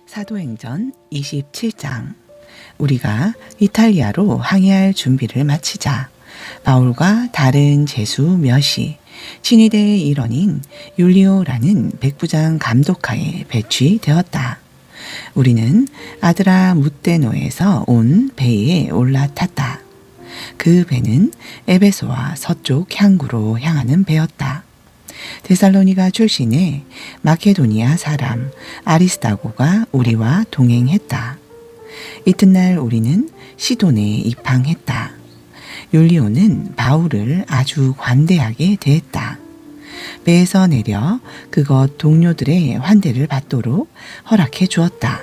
사도행전 27장. 우리가 이탈리아로 항해할 준비를 마치자 바울과 다른 제수 몇이 친위대의 일원인 율리오라는 백부장 감독하에 배치되었다. 우리는 아드라 무테노에서 온 배에 올라탔다. 그 배는 에베소와 서쪽 향구로 향하는 배였다. 데살로니가 출신의 마케도니아 사람 아리스다고가 우리와 동행했다. 이튿날 우리는 시돈에 입항했다. 율리오는 바울을 아주 관대하게 대했다. 배에서 내려 그것 동료들의 환대를 받도록 허락해 주었다.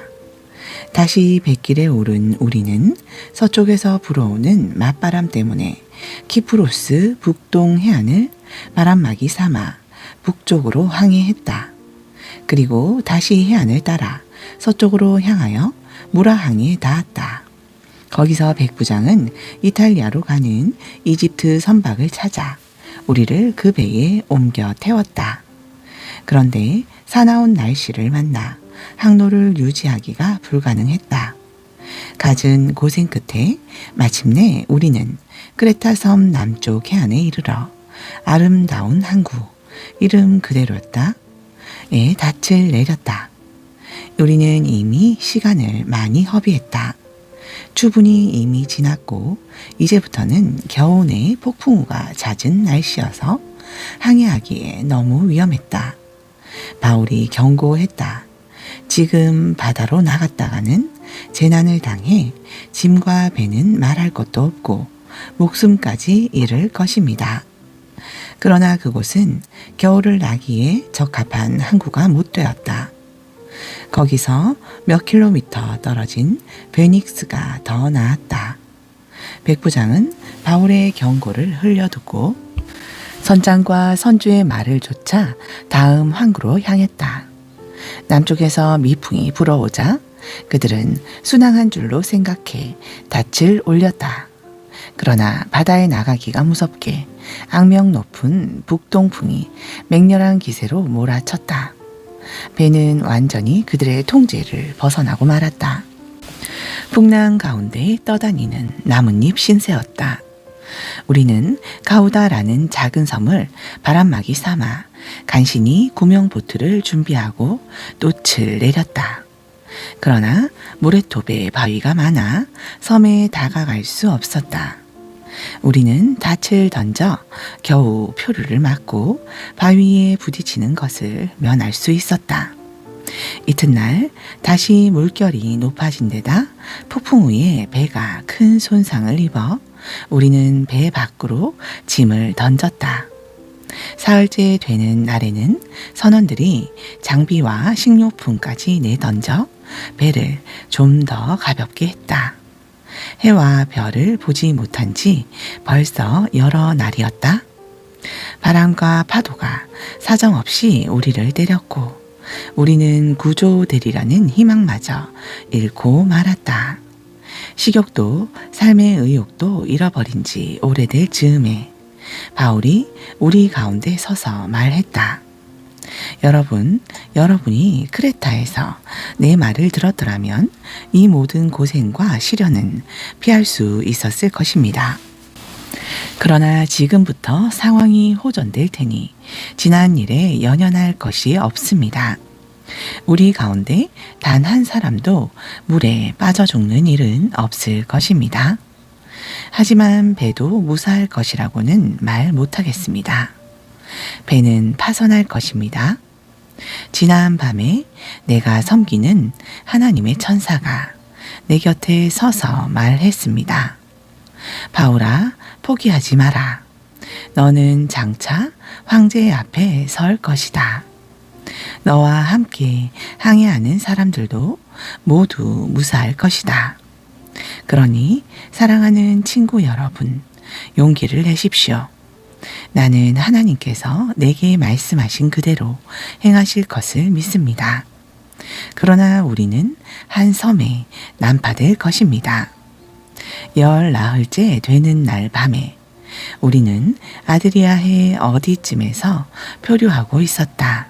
다시 뱃길에 오른 우리는 서쪽에서 불어오는 맞바람 때문에 키프로스 북동 해안을 바람막이 삼아 북쪽으로 항해했다. 그리고 다시 해안을 따라 서쪽으로 향하여 무라항에 닿았다. 거기서 백부장은 이탈리아로 가는 이집트 선박을 찾아 우리를 그 배에 옮겨 태웠다. 그런데 사나운 날씨를 만나 항로를 유지하기가 불가능했다. 갖은 고생 끝에 마침내 우리는 크레타 섬 남쪽 해안에 이르러 아름다운 항구, 이름 그대로였다. 에 닻을 내렸다. 우리는 이미 시간을 많이 허비했다. 추분이 이미 지났고 이제부터는 겨우내 폭풍우가 잦은 날씨여서 항해하기에 너무 위험했다. 바울이 경고했다. 지금 바다로 나갔다가는 재난을 당해 짐과 배는 말할 것도 없고 목숨까지 잃을 것입니다. 그러나 그곳은 겨울을 나기에 적합한 항구가 못 되었다. 거기서 몇 킬로미터 떨어진 베닉스가 더 나았다. 백부장은 바울의 경고를 흘려듣고 선장과 선주의 말을 좇아 다음 항구로 향했다. 남쪽에서 미풍이 불어오자 그들은 순항한 줄로 생각해 닻을 올렸다. 그러나 바다에 나가기가 무섭게 악명 높은 북동풍이 맹렬한 기세로 몰아쳤다. 배는 완전히 그들의 통제를 벗어나고 말았다. 풍랑 가운데 떠다니는 나뭇잎 신세였다. 우리는 가우다라는 작은 섬을 바람막이 삼아 간신히 구명보트를 준비하고 돛을 내렸다. 그러나 모래톱에 바위가 많아 섬에 다가갈 수 없었다. 우리는 닻을 던져 겨우 표류를 막고 바위에 부딪히는 것을 면할 수 있었다. 이튿날 다시 물결이 높아진 데다 폭풍 후에 배가 큰 손상을 입어 우리는 배 밖으로 짐을 던졌다. 사흘째 되는 날에는 선원들이 장비와 식료품까지 내던져 배를 좀 더 가볍게 했다. 해와 별을 보지 못한 지 벌써 여러 날이었다. 바람과 파도가 사정없이 우리를 때렸고 우리는 구조되리라는 희망마저 잃고 말았다. 식욕도 삶의 의욕도 잃어버린 지 오래될 즈음에 바울이 우리 가운데 서서 말했다. 여러분이 크레타에서 내 말을 들었더라면 이 모든 고생과 시련은 피할 수 있었을 것입니다. 그러나 지금부터 상황이 호전될 테니 지난 일에 연연할 것이 없습니다. 우리 가운데 단 한 사람도 물에 빠져 죽는 일은 없을 것입니다. 하지만 배도 무사할 것이라고는 말 못하겠습니다. 배는 파선할 것입니다. 지난 밤에 내가 섬기는 하나님의 천사가 내 곁에 서서 말했습니다. 바울아, 포기하지 마라. 너는 장차 황제 앞에 설 것이다. 너와 함께 항해하는 사람들도 모두 무사할 것이다. 그러니 사랑하는 친구 여러분, 용기를 내십시오. 나는 하나님께서 내게 말씀하신 그대로 행하실 것을 믿습니다. 그러나 우리는 한 섬에 난파될 것입니다. 10나흘째 되는 날 밤에 우리는 아드리아해 어디쯤에서 표류하고 있었다.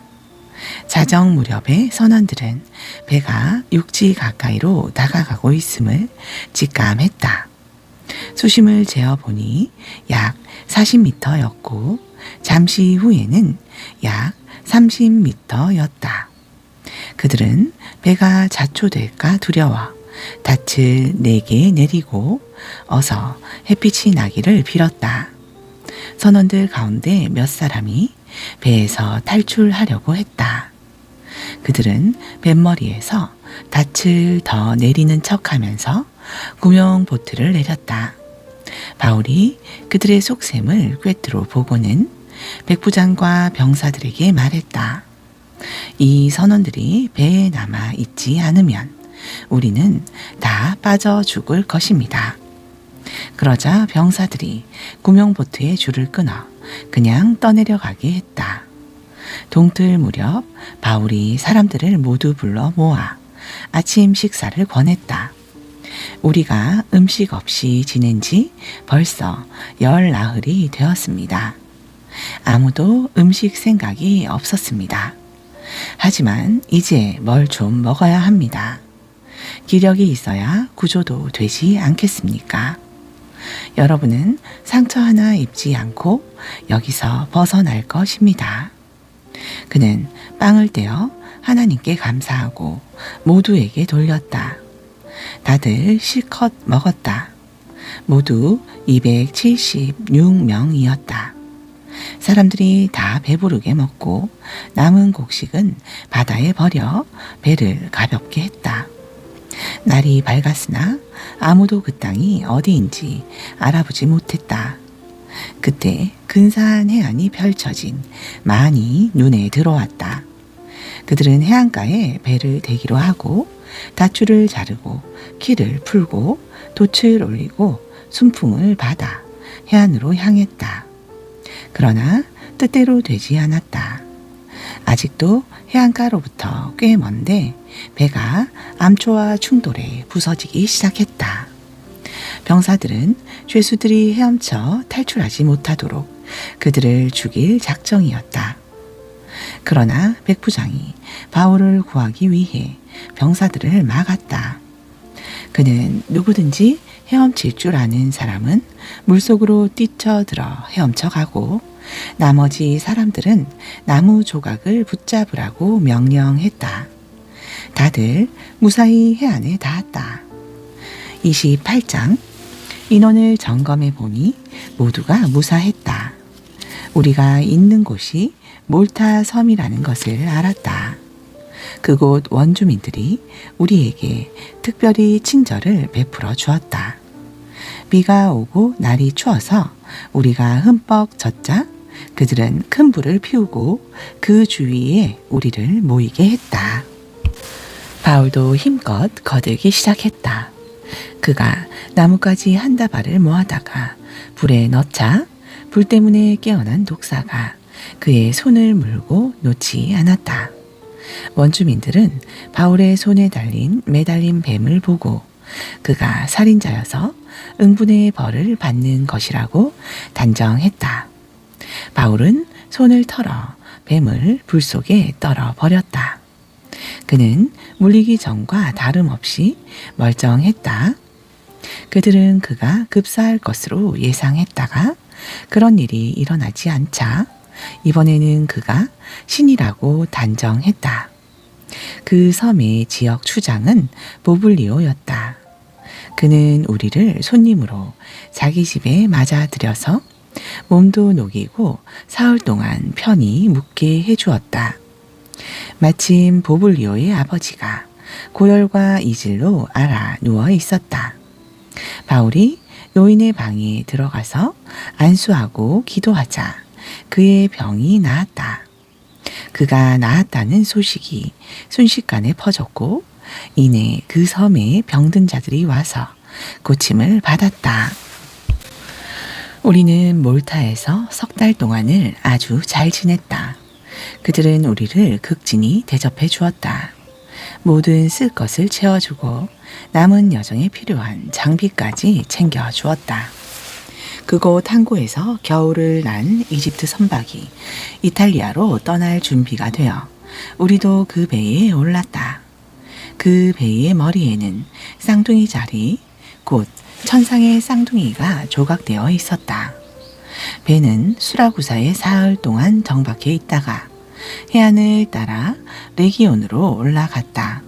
자정 무렵에 선원들은 배가 육지 가까이로 다가가고 있음을 직감했다. 수심을 재어보니 약 40m였고 잠시 후에는 약 30m였다. 그들은 배가 자초될까 두려워 닻을 4개 내리고 어서 햇빛이 나기를 빌었다. 선원들 가운데 몇 사람이 배에서 탈출하려고 했다. 그들은 뱃머리에서 닻을 더 내리는 척하면서 구명 보트를 내렸다. 바울이 그들의 속셈을 꿰뚫어 보고는 백부장과 병사들에게 말했다. 이 선원들이 배에 남아 있지 않으면 우리는 다 빠져 죽을 것입니다. 그러자 병사들이 구명보트의 줄을 끊어 그냥 떠내려가게 했다. 동틀 무렵 바울이 사람들을 모두 불러 모아 아침 식사를 권했다. 우리가 음식 없이 지낸 지 벌써 10나흘이 되었습니다. 아무도 음식 생각이 없었습니다. 하지만 이제 뭘 좀 먹어야 합니다. 기력이 있어야 구조도 되지 않겠습니까? 여러분은 상처 하나 입지 않고 여기서 벗어날 것입니다. 그는 빵을 떼어 하나님께 감사하고 모두에게 돌렸다. 다들 실컷 먹었다. 모두 276명이었다. 사람들이 다 배부르게 먹고 남은 곡식은 바다에 버려 배를 가볍게 했다. 날이 밝았으나 아무도 그 땅이 어디인지 알아보지 못했다. 그때 근사한 해안이 펼쳐진 만이 눈에 들어왔다. 그들은 해안가에 배를 대기로 하고 밧줄을 자르고 키를 풀고 돛을 올리고 순풍을 받아 해안으로 향했다. 그러나 뜻대로 되지 않았다. 아직도 해안가로부터 꽤 먼데 배가 암초와 충돌해 부서지기 시작했다. 병사들은 죄수들이 헤엄쳐 탈출하지 못하도록 그들을 죽일 작정이었다. 그러나 백부장이 바울을 구하기 위해 병사들을 막았다. 그는 누구든지 헤엄칠 줄 아는 사람은 물속으로 뛰쳐들어 헤엄쳐 가고 나머지 사람들은 나무 조각을 붙잡으라고 명령했다. 다들 무사히 해안에 닿았다. 28장 인원을 점검해 보니 모두가 무사했다. 우리가 있는 곳이 몰타 섬이라는 것을 알았다. 그곳 원주민들이 우리에게 특별히 친절을 베풀어 주었다. 비가 오고 날이 추워서 우리가 흠뻑 젖자 그들은 큰 불을 피우고 그 주위에 우리를 모이게 했다. 바울도 힘껏 거들기 시작했다. 그가 나뭇가지 한 다발을 모아다가 불에 넣자 불 때문에 깨어난 독사가 그의 손을 물고 놓지 않았다. 원주민들은 바울의 손에 달린 매달린 뱀을 보고 그가 살인자여서 응분의 벌을 받는 것이라고 단정했다. 바울은 손을 털어 뱀을 불 속에 떨어 버렸다. 그는 물리기 전과 다름없이 멀쩡했다. 그들은 그가 급사할 것으로 예상했다가 그런 일이 일어나지 않자 이번에는 그가 신이라고 단정했다. 그 섬의 지역 추장은 보블리오였다. 그는 우리를 손님으로 자기 집에 맞아들여서 몸도 녹이고 사흘 동안 편히 묵게 해주었다. 마침 보블리오의 아버지가 고열과 이질로 앓아 누워 있었다. 바울이 노인의 방에 들어가서 안수하고 기도하자 그의 병이 나았다. 그가 나았다는 소식이 순식간에 퍼졌고 이내 그 섬에 병든 자들이 와서 고침을 받았다. 우리는 몰타에서 3달 동안을 아주 잘 지냈다. 그들은 우리를 극진히 대접해 주었다. 모든 쓸 것을 채워주고 남은 여정에 필요한 장비까지 챙겨 주었다. 그곳 항구에서 겨울을 난 이집트 선박이 이탈리아로 떠날 준비가 되어 우리도 그 배에 올랐다. 그 배의 머리에는 쌍둥이 자리, 곧 천상의 쌍둥이가 조각되어 있었다. 배는 수라구사에 사흘 동안 정박해 있다가 해안을 따라 레기온으로 올라갔다.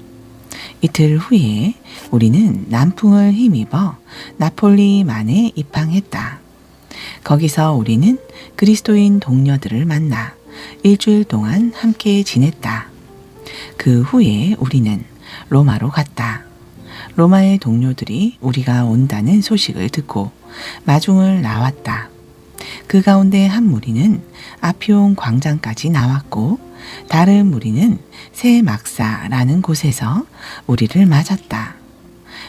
이틀 후에 우리는 남풍을 힘입어 나폴리만에 입항했다. 거기서 우리는 그리스도인 동료들을 만나 일주일 동안 함께 지냈다. 그 후에 우리는 로마로 갔다. 로마의 동료들이 우리가 온다는 소식을 듣고 마중을 나왔다. 그 가운데 한 무리는 아피온 광장까지 나왔고 다른 무리는 새 막사라는 곳에서 우리를 맞았다.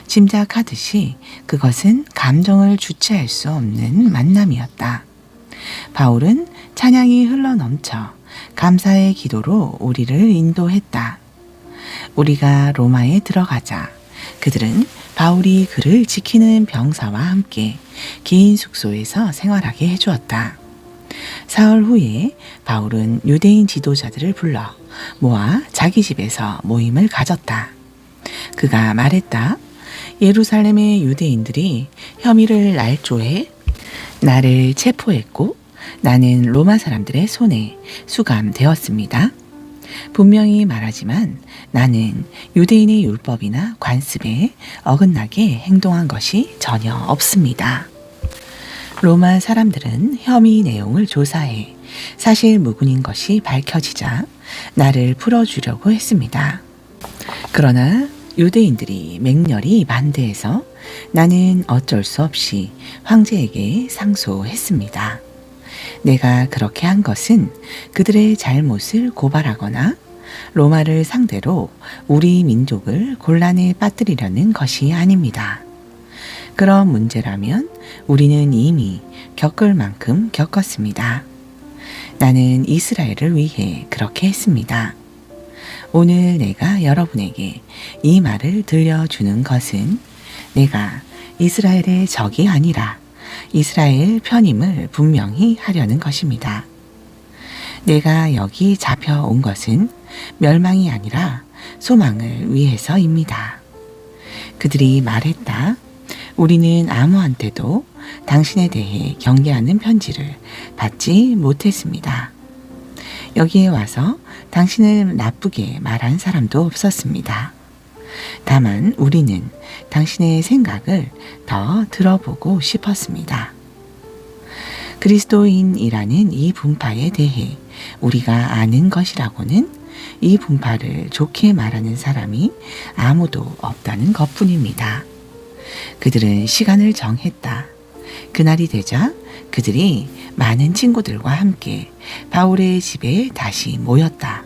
짐작하듯이 그것은 감정을 주체할 수 없는 만남이었다. 바울은 찬양이 흘러넘쳐 감사의 기도로 우리를 인도했다. 우리가 로마에 들어가자 그들은 바울이 그를 지키는 병사와 함께 개인 숙소에서 생활하게 해주었다. 사흘 후에 바울은 유대인 지도자들을 불러 모아 자기 집에서 모임을 가졌다. 그가 말했다. 예루살렘의 유대인들이 혐의를 날조해 나를 체포했고 나는 로마 사람들의 손에 수감되었습니다. 분명히 말하지만 나는 유대인의 율법이나 관습에 어긋나게 행동한 것이 전혀 없습니다. 로마 사람들은 혐의 내용을 조사해 사실 무근인 것이 밝혀지자 나를 풀어주려고 했습니다. 그러나 유대인들이 맹렬히 반대해서 나는 어쩔 수 없이 황제에게 상소했습니다. 내가 그렇게 한 것은 그들의 잘못을 고발하거나 로마를 상대로 우리 민족을 곤란에 빠뜨리려는 것이 아닙니다. 그런 문제라면 우리는 이미 겪을 만큼 겪었습니다. 나는 이스라엘을 위해 그렇게 했습니다. 오늘 내가 여러분에게 이 말을 들려주는 것은 내가 이스라엘의 적이 아니라 이스라엘 편임을 분명히 하려는 것입니다. 내가 여기 잡혀온 것은 멸망이 아니라 소망을 위해서입니다. 그들이 말했다. 우리는 아무한테도 당신에 대해 경계하는 편지를 받지 못했습니다. 여기에 와서 당신을 나쁘게 말한 사람도 없었습니다. 다만 우리는 당신의 생각을 더 들어보고 싶었습니다. 그리스도인이라는 이 분파에 대해 우리가 아는 것이라고는 이 분파를 좋게 말하는 사람이 아무도 없다는 것뿐입니다. 그들은 시간을 정했다. 그날이 되자 그들이 많은 친구들과 함께 바울의 집에 다시 모였다.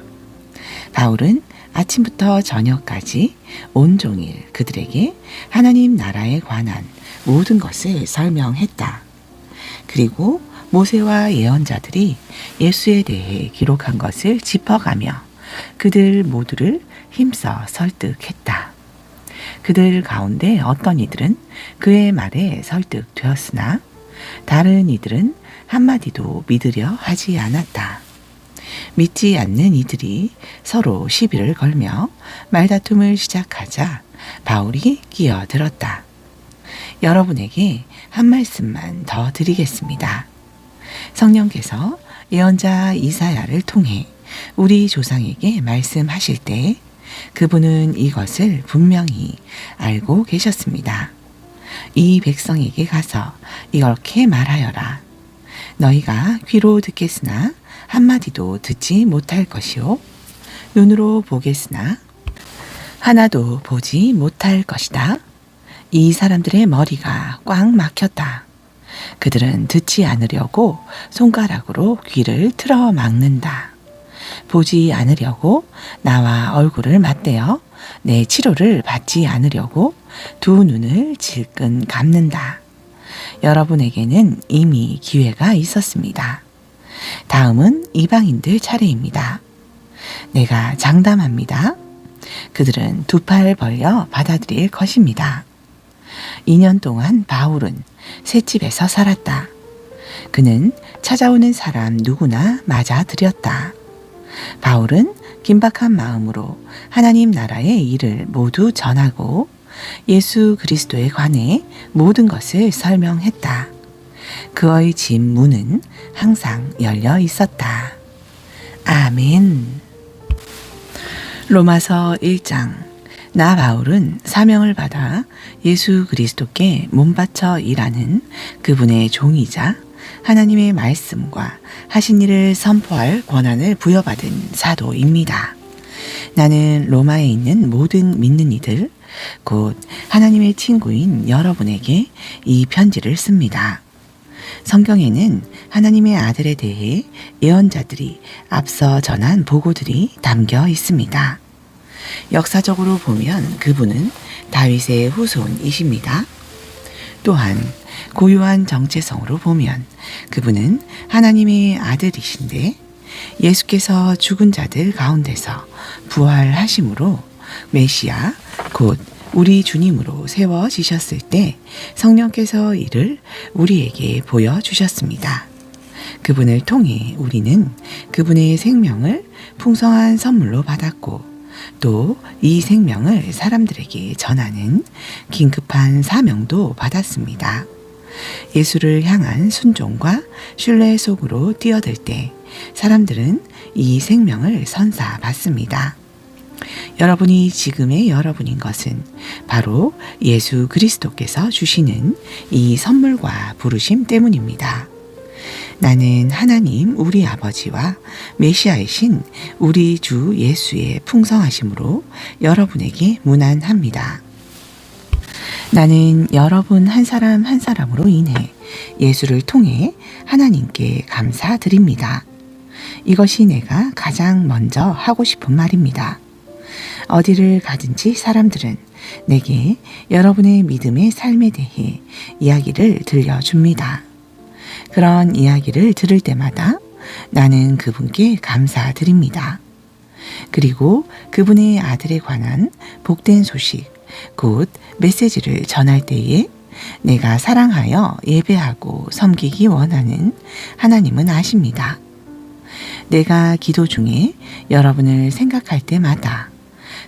바울은 아침부터 저녁까지 온종일 그들에게 하나님 나라에 관한 모든 것을 설명했다. 그리고 모세와 예언자들이 예수에 대해 기록한 것을 짚어가며 그들 모두를 힘써 설득했다. 그들 가운데 어떤 이들은 그의 말에 설득되었으나 다른 이들은 한마디도 믿으려 하지 않았다. 믿지 않는 이들이 서로 시비를 걸며 말다툼을 시작하자 바울이 끼어들었다. 여러분에게 한 말씀만 더 드리겠습니다. 성령께서 예언자 이사야를 통해 우리 조상에게 말씀하실 때 그분은 이것을 분명히 알고 계셨습니다. 이 백성에게 가서 이렇게 말하여라. 너희가 귀로 듣겠으나 한마디도 듣지 못할 것이요 눈으로 보겠으나 하나도 보지 못할 것이다. 이 사람들의 머리가 꽉 막혔다. 그들은 듣지 않으려고 손가락으로 귀를 틀어 막는다. 보지 않으려고 나와 얼굴을 맞대어 내 치료를 받지 않으려고 두 눈을 질끈 감는다. 여러분에게는 이미 기회가 있었습니다. 다음은 이방인들 차례입니다. 내가 장담합니다. 그들은 두 팔 벌려 받아들일 것입니다. 2년 동안 바울은 셋집에서 살았다. 그는 찾아오는 사람 누구나 맞아들였다. 바울은 긴박한 마음으로 하나님 나라의 일을 모두 전하고 예수 그리스도에 관해 모든 것을 설명했다. 그의 집 문은 항상 열려 있었다. 아멘. 로마서 1장. 나 바울은 사명을 받아 예수 그리스도께 몸바쳐 일하는 그분의 종이자 하나님의 말씀과 하신 일을 선포할 권한을 부여받은 사도입니다. 나는 로마에 있는 모든 믿는 이들, 곧 하나님의 친구인 여러분에게 이 편지를 씁니다. 성경에는 하나님의 아들에 대해 예언자들이 앞서 전한 보고들이 담겨 있습니다. 역사적으로 보면 그분은 다윗의 후손이십니다. 또한 고유한 정체성으로 보면 그분은 하나님의 아들이신데 예수께서 죽은 자들 가운데서 부활하심으로 메시아 곧 우리 주님으로 세워지셨을 때 성령께서 이를 우리에게 보여주셨습니다. 그분을 통해 우리는 그분의 생명을 풍성한 선물로 받았고 또 이 생명을 사람들에게 전하는 긴급한 사명도 받았습니다. 예수를 향한 순종과 신뢰 속으로 뛰어들 때 사람들은 이 생명을 선사받습니다. 여러분이 지금의 여러분인 것은 바로 예수 그리스도께서 주시는 이 선물과 부르심 때문입니다. 나는 하나님 우리 아버지와 메시아이신 우리 주 예수의 풍성하심으로 여러분에게 문안합니다. 나는 여러분 한 사람 한 사람으로 인해 예수를 통해 하나님께 감사드립니다. 이것이 내가 가장 먼저 하고 싶은 말입니다. 어디를 가든지 사람들은 내게 여러분의 믿음의 삶에 대해 이야기를 들려줍니다. 그런 이야기를 들을 때마다 나는 그분께 감사드립니다. 그리고 그분의 아들에 관한 복된 소식, 곧 메시지를 전할 때에 내가 사랑하여 예배하고 섬기기 원하는 하나님은 아십니다. 내가 기도 중에 여러분을 생각할 때마다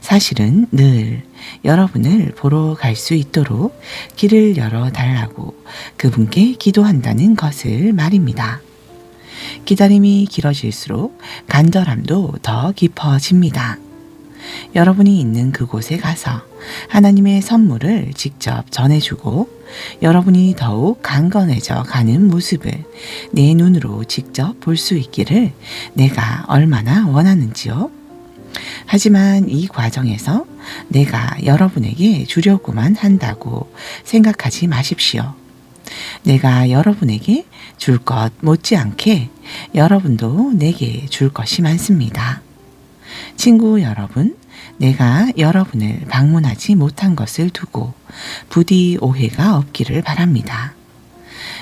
사실은 늘 여러분을 보러 갈 수 있도록 길을 열어달라고 그분께 기도한다는 것을 말입니다. 기다림이 길어질수록 간절함도 더 깊어집니다. 여러분이 있는 그곳에 가서 하나님의 선물을 직접 전해주고 여러분이 더욱 강건해져 가는 모습을 내 눈으로 직접 볼 수 있기를 내가 얼마나 원하는지요. 하지만 이 과정에서 내가 여러분에게 주려고만 한다고 생각하지 마십시오. 내가 여러분에게 줄 것 못지않게 여러분도 내게 줄 것이 많습니다. 친구 여러분, 내가 여러분을 방문하지 못한 것을 두고 부디 오해가 없기를 바랍니다.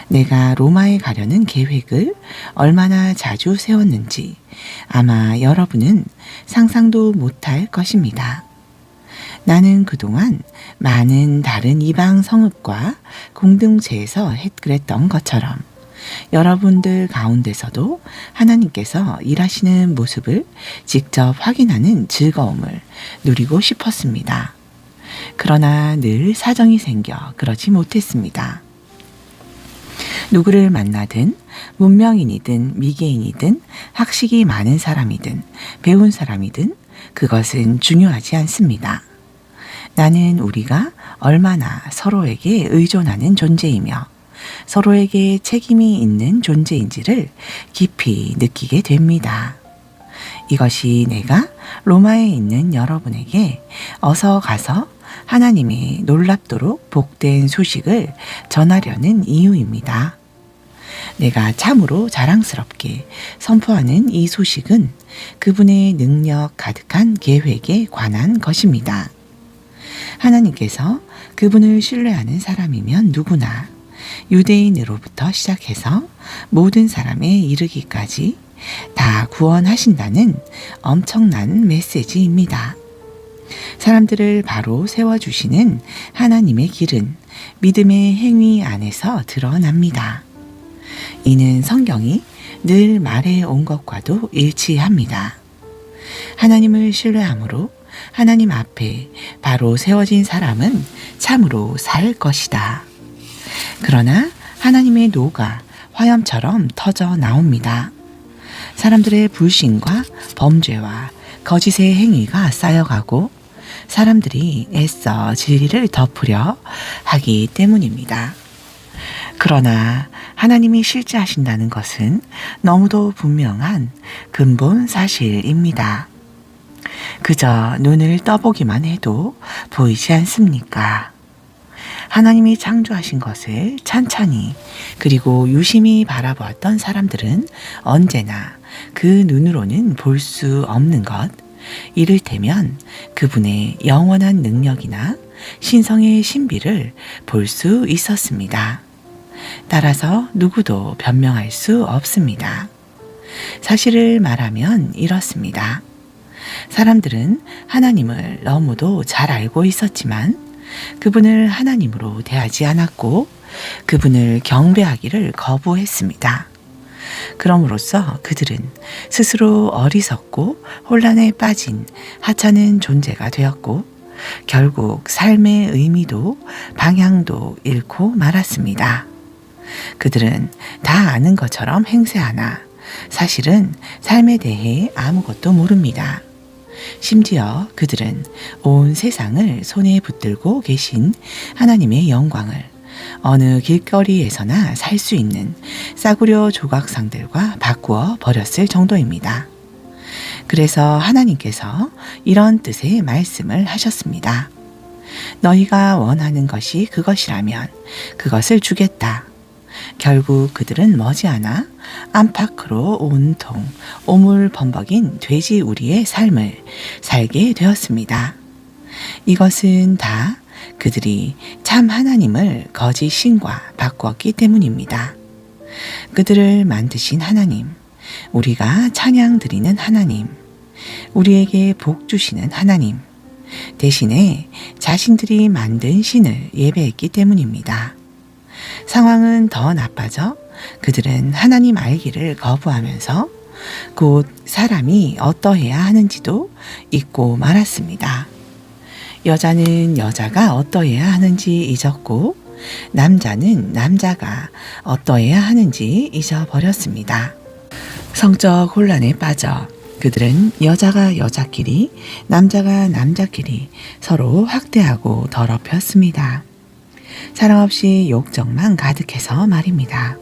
내가 로마에 가려는 계획을 얼마나 자주 세웠는지 아마 여러분은 상상도 못할 것입니다. 나는 그동안 많은 다른 이방 성읍과 공동체에서 그랬던 것처럼 여러분들 가운데서도 하나님께서 일하시는 모습을 직접 확인하는 즐거움을 누리고 싶었습니다. 그러나 늘 사정이 생겨 그러지 못했습니다. 누구를 만나든 문명인이든 미개인이든 학식이 많은 사람이든 배운 사람이든 그것은 중요하지 않습니다. 나는 우리가 얼마나 서로에게 의존하는 존재이며 서로에게 책임이 있는 존재인지를 깊이 느끼게 됩니다. 이것이 내가 로마에 있는 여러분에게 어서 가서 하나님이 놀랍도록 복된 소식을 전하려는 이유입니다. 내가 참으로 자랑스럽게 선포하는 이 소식은 그분의 능력 가득한 계획에 관한 것입니다. 하나님께서 그분을 신뢰하는 사람이면 누구나 유대인으로부터 시작해서 모든 사람에 이르기까지 다 구원하신다는 엄청난 메시지입니다. 사람들을 바로 세워주시는 하나님의 길은 믿음의 행위 안에서 드러납니다. 이는 성경이 늘 말해온 것과도 일치합니다. 하나님을 신뢰함으로 하나님 앞에 바로 세워진 사람은 참으로 살 것이다. 그러나 하나님의 노가 화염처럼 터져 나옵니다. 사람들의 불신과 범죄와 거짓의 행위가 쌓여가고 사람들이 애써 진리를 덮으려 하기 때문입니다. 그러나 하나님이 실제하신다는 것은 너무도 분명한 근본 사실입니다. 그저 눈을 떠보기만 해도 보이지 않습니까? 하나님이 창조하신 것을 찬찬히 그리고 유심히 바라보았던 사람들은 언제나 그 눈으로는 볼 수 없는 것, 이를테면 그분의 영원한 능력이나 신성의 신비를 볼 수 있었습니다. 따라서 누구도 변명할 수 없습니다. 사실을 말하면 이렇습니다. 사람들은 하나님을 너무도 잘 알고 있었지만 그분을 하나님으로 대하지 않았고 그분을 경배하기를 거부했습니다. 그럼으로써 그들은 스스로 어리석고 혼란에 빠진 하찮은 존재가 되었고 결국 삶의 의미도 방향도 잃고 말았습니다. 그들은 다 아는 것처럼 행세하나 사실은 삶에 대해 아무것도 모릅니다. 심지어 그들은 온 세상을 손에 붙들고 계신 하나님의 영광을 어느 길거리에서나 살 수 있는 싸구려 조각상들과 바꾸어 버렸을 정도입니다. 그래서 하나님께서 이런 뜻의 말씀을 하셨습니다. 너희가 원하는 것이 그것이라면 그것을 주겠다. 결국 그들은 머지않아 안팎으로 온통 오물범벅인 돼지 우리의 삶을 살게 되었습니다. 이것은 다 그들이 참 하나님을 거짓 신과 바꾸었기 때문입니다. 그들을 만드신 하나님, 우리가 찬양 드리는 하나님, 우리에게 복 주시는 하나님, 대신에 자신들이 만든 신을 예배했기 때문입니다. 상황은 더 나빠져 그들은 하나님 알기를 거부하면서 곧 사람이 어떠해야 하는지도 잊고 말았습니다. 여자는 여자가 어떠해야 하는지 잊었고 남자는 남자가 어떠해야 하는지 잊어버렸습니다. 성적 혼란에 빠져 그들은 여자가 여자끼리 남자가 남자끼리 서로 학대하고 더럽혔습니다. 사랑 없이 욕정만 가득해서 말입니다.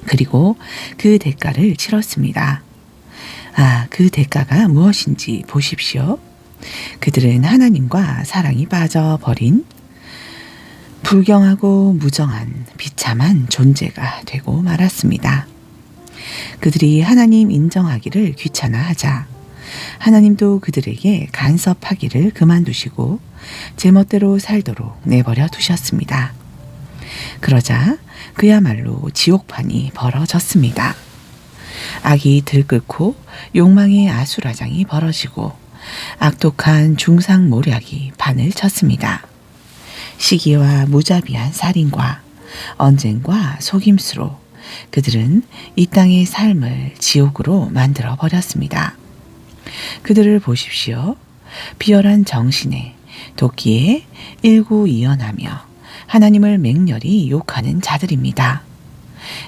그리고 그 대가를 치렀습니다. 그 대가가 무엇인지 보십시오. 그들은 하나님과 사랑이 빠져버린 불경하고 무정한 비참한 존재가 되고 말았습니다. 그들이 하나님 인정하기를 귀찮아하자 하나님도 그들에게 간섭하기를 그만두시고 제멋대로 살도록 내버려 두셨습니다. 그러자 그야말로 지옥판이 벌어졌습니다. 악이 들끓고 욕망의 아수라장이 벌어지고 악독한 중상모략이 판을 쳤습니다. 시기와 무자비한 살인과 언쟁과 속임수로 그들은 이 땅의 삶을 지옥으로 만들어 버렸습니다. 그들을 보십시오. 비열한 정신에 도끼에 일구이연하며 하나님을 맹렬히 욕하는 자들입니다.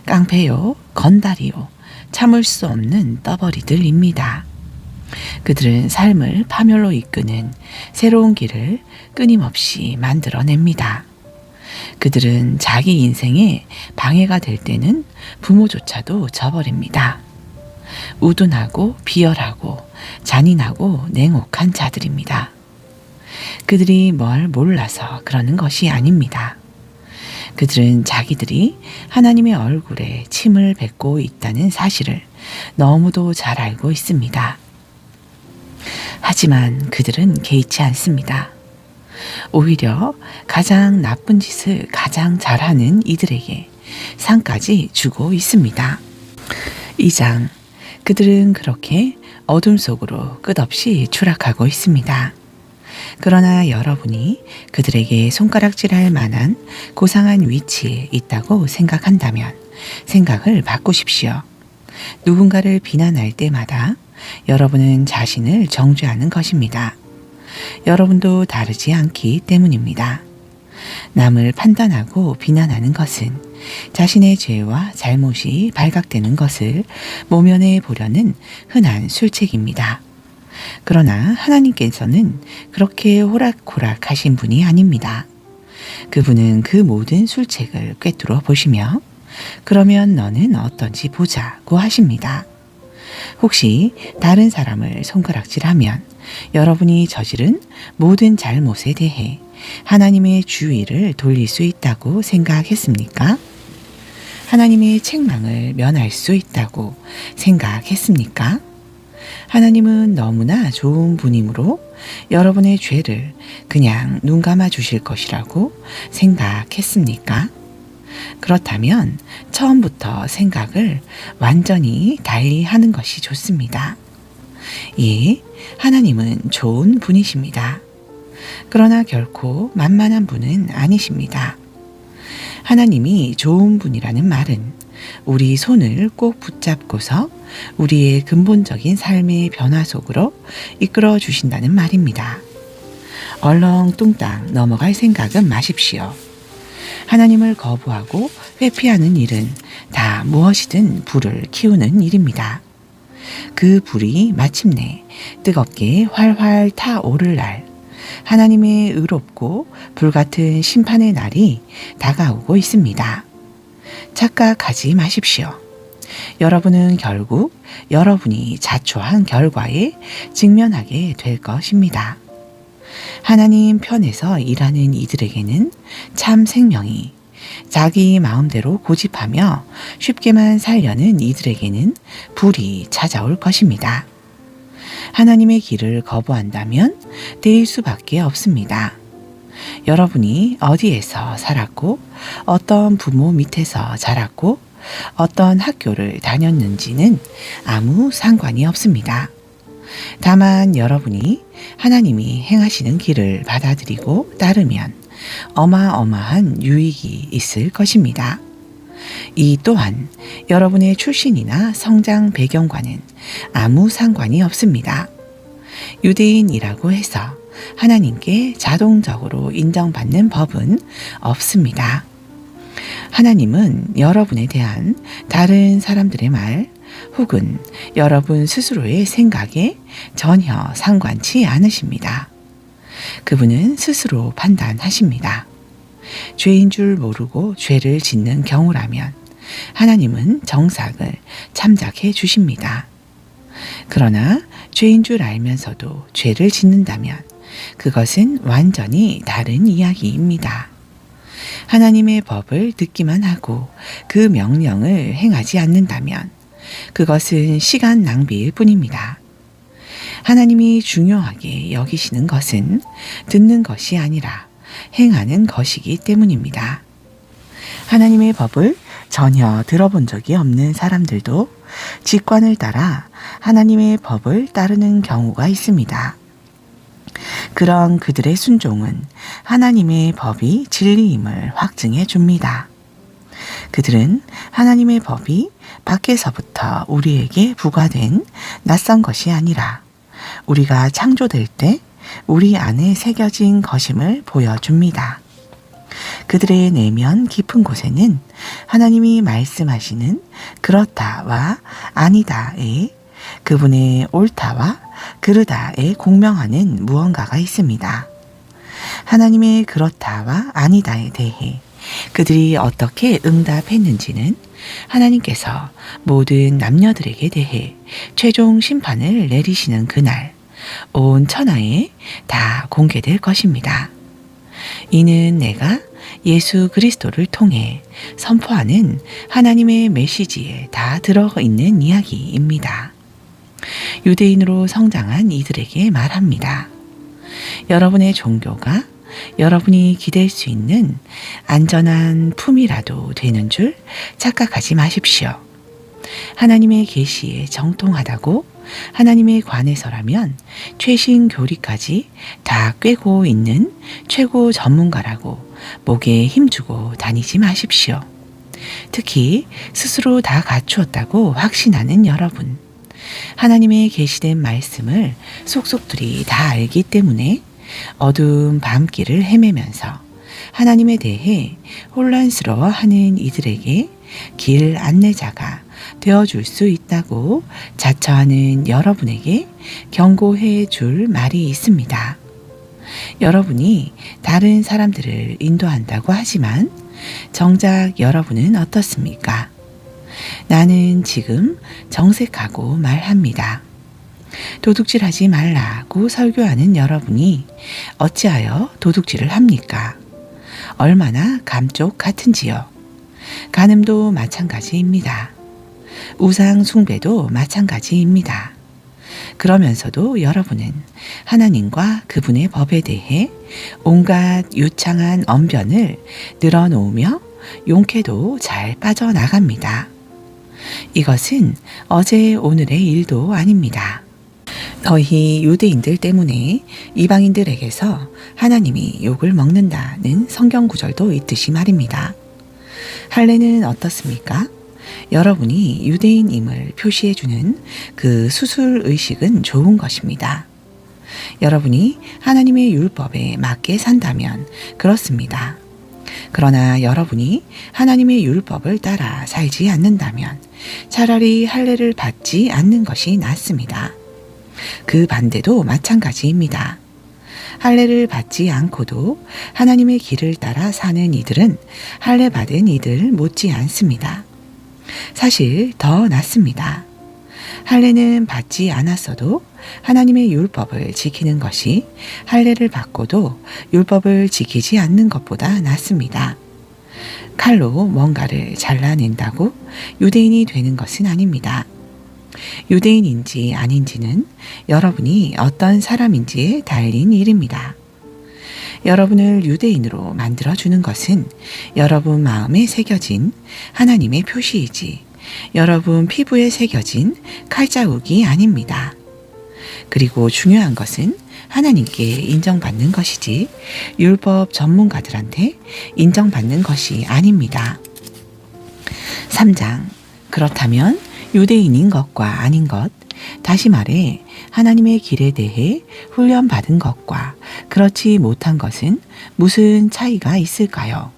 깡패요, 건달이요, 참을 수 없는 떠버리들입니다. 그들은 삶을 파멸로 이끄는 새로운 길을 끊임없이 만들어냅니다. 그들은 자기 인생에 방해가 될 때는 부모조차도 저버립니다. 우둔하고 비열하고 잔인하고 냉혹한 자들입니다. 그들이 뭘 몰라서 그러는 것이 아닙니다. 그들은 자기들이 하나님의 얼굴에 침을 뱉고 있다는 사실을 너무도 잘 알고 있습니다. 하지만 그들은 개의치 않습니다. 오히려 가장 나쁜 짓을 가장 잘하는 이들에게 상까지 주고 있습니다. 2장, 그들은 그렇게 어둠 속으로 끝없이 추락하고 있습니다. 그러나 여러분이 그들에게 손가락질할 만한 고상한 위치에 있다고 생각한다면 생각을 바꾸십시오. 누군가를 비난할 때마다 여러분은 자신을 정죄하는 것입니다. 여러분도 다르지 않기 때문입니다. 남을 판단하고 비난하는 것은 자신의 죄와 잘못이 발각되는 것을 모면해 보려는 흔한 술책입니다. 그러나 하나님께서는 그렇게 호락호락 하신 분이 아닙니다. 그분은 그 모든 술책을 꿰뚫어 보시며 그러면 너는 어떤지 보자고 하십니다. 혹시 다른 사람을 손가락질하면 여러분이 저지른 모든 잘못에 대해 하나님의 주의를 돌릴 수 있다고 생각했습니까? 하나님의 책망을 면할 수 있다고 생각했습니까? 하나님은 너무나 좋은 분이므로 여러분의 죄를 그냥 눈 감아 주실 것이라고 생각했습니까? 그렇다면 처음부터 생각을 완전히 달리 하는 것이 좋습니다. 예, 하나님은 좋은 분이십니다. 그러나 결코 만만한 분은 아니십니다. 하나님이 좋은 분이라는 말은 우리 손을 꼭 붙잡고서 우리의 근본적인 삶의 변화 속으로 이끌어 주신다는 말입니다. 얼렁뚱땅 넘어갈 생각은 마십시오. 하나님을 거부하고 회피하는 일은 다 무엇이든 불을 키우는 일입니다. 그 불이 마침내 뜨겁게 활활 타오를 날, 하나님의 의롭고 불같은 심판의 날이 다가오고 있습니다. 착각하지 마십시오. 여러분은 결국 여러분이 자초한 결과에 직면하게 될 것입니다. 하나님 편에서 일하는 이들에게는 참 생명이, 자기 마음대로 고집하며 쉽게만 살려는 이들에게는 불이 찾아올 것입니다. 하나님의 길을 거부한다면 데일 수밖에 없습니다. 여러분이 어디에서 살았고 어떤 부모 밑에서 자랐고 어떤 학교를 다녔는지는 아무 상관이 없습니다. 다만 여러분이 하나님이 행하시는 길을 받아들이고 따르면 어마어마한 유익이 있을 것입니다. 이 또한 여러분의 출신이나 성장 배경과는 아무 상관이 없습니다. 유대인이라고 해서 하나님께 자동적으로 인정받는 법은 없습니다. 하나님은 여러분에 대한 다른 사람들의 말 혹은 여러분 스스로의 생각에 전혀 상관치 않으십니다. 그분은 스스로 판단하십니다. 죄인 줄 모르고 죄를 짓는 경우라면 하나님은 정삭을 참작해 주십니다. 그러나 죄인 줄 알면서도 죄를 짓는다면 그것은 완전히 다른 이야기입니다. 하나님의 법을 듣기만 하고 그 명령을 행하지 않는다면 그것은 시간 낭비일 뿐입니다. 하나님이 중요하게 여기시는 것은 듣는 것이 아니라 행하는 것이기 때문입니다. 하나님의 법을 전혀 들어본 적이 없는 사람들도 직관을 따라 하나님의 법을 따르는 경우가 있습니다. 그런 그들의 순종은 하나님의 법이 진리임을 확증해 줍니다. 그들은 하나님의 법이 밖에서부터 우리에게 부과된 낯선 것이 아니라 우리가 창조될 때 우리 안에 새겨진 것임을 보여줍니다. 그들의 내면 깊은 곳에는 하나님이 말씀하시는 그렇다와 아니다에 그분의 옳다와 그르다에 공명하는 무언가가 있습니다. 하나님의 그렇다와 아니다에 대해 그들이 어떻게 응답했는지는 하나님께서 모든 남녀들에게 대해 최종 심판을 내리시는 그날 온 천하에 다 공개될 것입니다. 이는 내가 예수 그리스도를 통해 선포하는 하나님의 메시지에 다 들어있는 이야기입니다. 유대인으로 성장한 이들에게 말합니다. 여러분의 종교가 여러분이 기댈 수 있는 안전한 품이라도 되는 줄 착각하지 마십시오. 하나님의 계시에 정통하다고 하나님의 관에서라면 최신 교리까지 다 꿰고 있는 최고 전문가라고 목에 힘주고 다니지 마십시오. 특히 스스로 다 갖추었다고 확신하는 여러분. 하나님의 계시된 말씀을 속속들이 다 알기 때문에 어두운 밤길을 헤매면서 하나님에 대해 혼란스러워하는 이들에게 길 안내자가 되어줄 수 있다고 자처하는 여러분에게 경고해 줄 말이 있습니다. 여러분이 다른 사람들을 인도한다고 하지만 정작 여러분은 어떻습니까? 나는 지금 정색하고 말합니다. 도둑질하지 말라고 설교하는 여러분이 어찌하여 도둑질을 합니까? 얼마나 감쪽 같은지요. 간음도 마찬가지입니다. 우상 숭배도 마찬가지입니다. 그러면서도 여러분은 하나님과 그분의 법에 대해 온갖 유창한 언변을 늘어놓으며 용케도 잘 빠져나갑니다. 이것은 어제 오늘의 일도 아닙니다. 너희 유대인들 때문에 이방인들에게서 하나님이 욕을 먹는다는 성경 구절도 있듯이 말입니다. 할례는 어떻습니까? 여러분이 유대인임을 표시해주는 그 수술 의식은 좋은 것입니다. 여러분이 하나님의 율법에 맞게 산다면 그렇습니다. 그러나 여러분이 하나님의 율법을 따라 살지 않는다면 차라리 할례를 받지 않는 것이 낫습니다. 그 반대도 마찬가지입니다. 할례를 받지 않고도 하나님의 길을 따라 사는 이들은 할례 받은 이들 못지 않습니다. 사실 더 낫습니다. 할례는 받지 않았어도 하나님의 율법을 지키는 것이 할례를 받고도 율법을 지키지 않는 것보다 낫습니다. 칼로 뭔가를 잘라낸다고 유대인이 되는 것은 아닙니다. 유대인인지 아닌지는 여러분이 어떤 사람인지에 달린 일입니다. 여러분을 유대인으로 만들어주는 것은 여러분 마음에 새겨진 하나님의 표시이지 여러분 피부에 새겨진 칼자국이 아닙니다. 그리고 중요한 것은 하나님께 인정받는 것이지 율법 전문가들한테 인정받는 것이 아닙니다. 3장. 그렇다면 유대인인 것과 아닌 것, 다시 말해 하나님의 길에 대해 훈련받은 것과 그렇지 못한 것은 무슨 차이가 있을까요?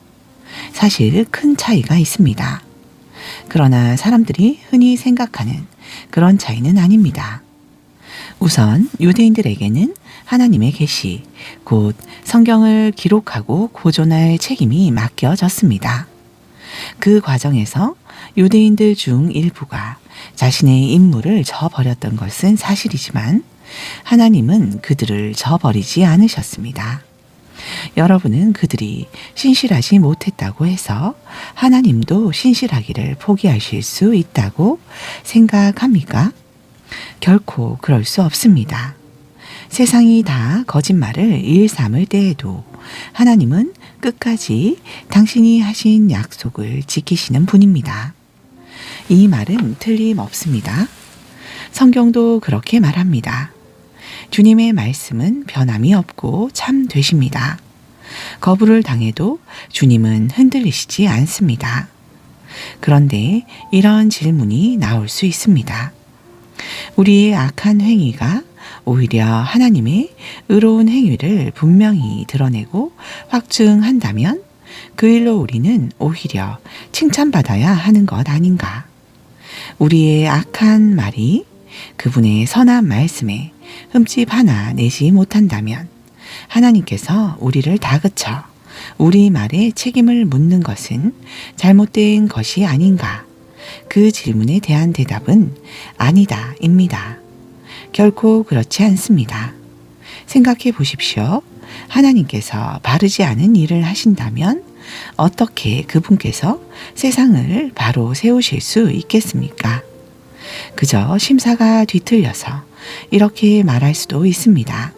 사실 큰 차이가 있습니다. 그러나 사람들이 흔히 생각하는 그런 차이는 아닙니다. 우선 유대인들에게는 하나님의 계시, 곧 성경을 기록하고 보존할 책임이 맡겨졌습니다. 그 과정에서 유대인들 중 일부가 자신의 임무를 저버렸던 것은 사실이지만 하나님은 그들을 저버리지 않으셨습니다. 여러분은 그들이 신실하지 못했다고 해서 하나님도 신실하기를 포기하실 수 있다고 생각합니까? 결코 그럴 수 없습니다. 세상이 다 거짓말을 일삼을 때에도 하나님은 끝까지 당신이 하신 약속을 지키시는 분입니다. 이 말은 틀림없습니다. 성경도 그렇게 말합니다. 주님의 말씀은 변함이 없고 참 되십니다. 거부를 당해도 주님은 흔들리시지 않습니다. 그런데 이런 질문이 나올 수 있습니다. 우리의 악한 행위가 오히려 하나님의 의로운 행위를 분명히 드러내고 확증한다면 그 일로 우리는 오히려 칭찬받아야 하는 것 아닌가? 우리의 악한 말이 그분의 선한 말씀에 흠집 하나 내지 못한다면 하나님께서 우리를 다그쳐 우리 말에 책임을 묻는 것은 잘못된 것이 아닌가? 그 질문에 대한 대답은 아니다입니다. 결코 그렇지 않습니다. 생각해 보십시오. 하나님께서 바르지 않은 일을 하신다면 어떻게 그분께서 세상을 바로 세우실 수 있겠습니까? 그저 심사가 뒤틀려서 이렇게 말할 수도 있습니다.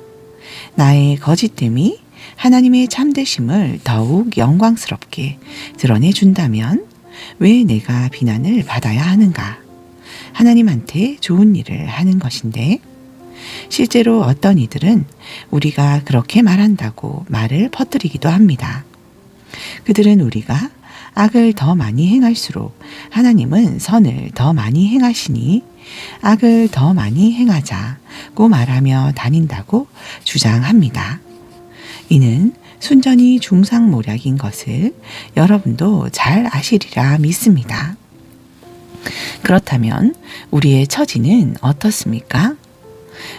나의 거짓됨이 하나님의 참되심을 더욱 영광스럽게 드러내준다면 왜 내가 비난을 받아야 하는가? 하나님한테 좋은 일을 하는 것인데 실제로 어떤 이들은 우리가 그렇게 말한다고 말을 퍼뜨리기도 합니다. 그들은 우리가 악을 더 많이 행할수록 하나님은 선을 더 많이 행하시니 악을 더 많이 행하자고 말하며 다닌다고 주장합니다. 이는 순전히 중상모략인 것을 여러분도 잘 아시리라 믿습니다. 그렇다면 우리의 처지는 어떻습니까?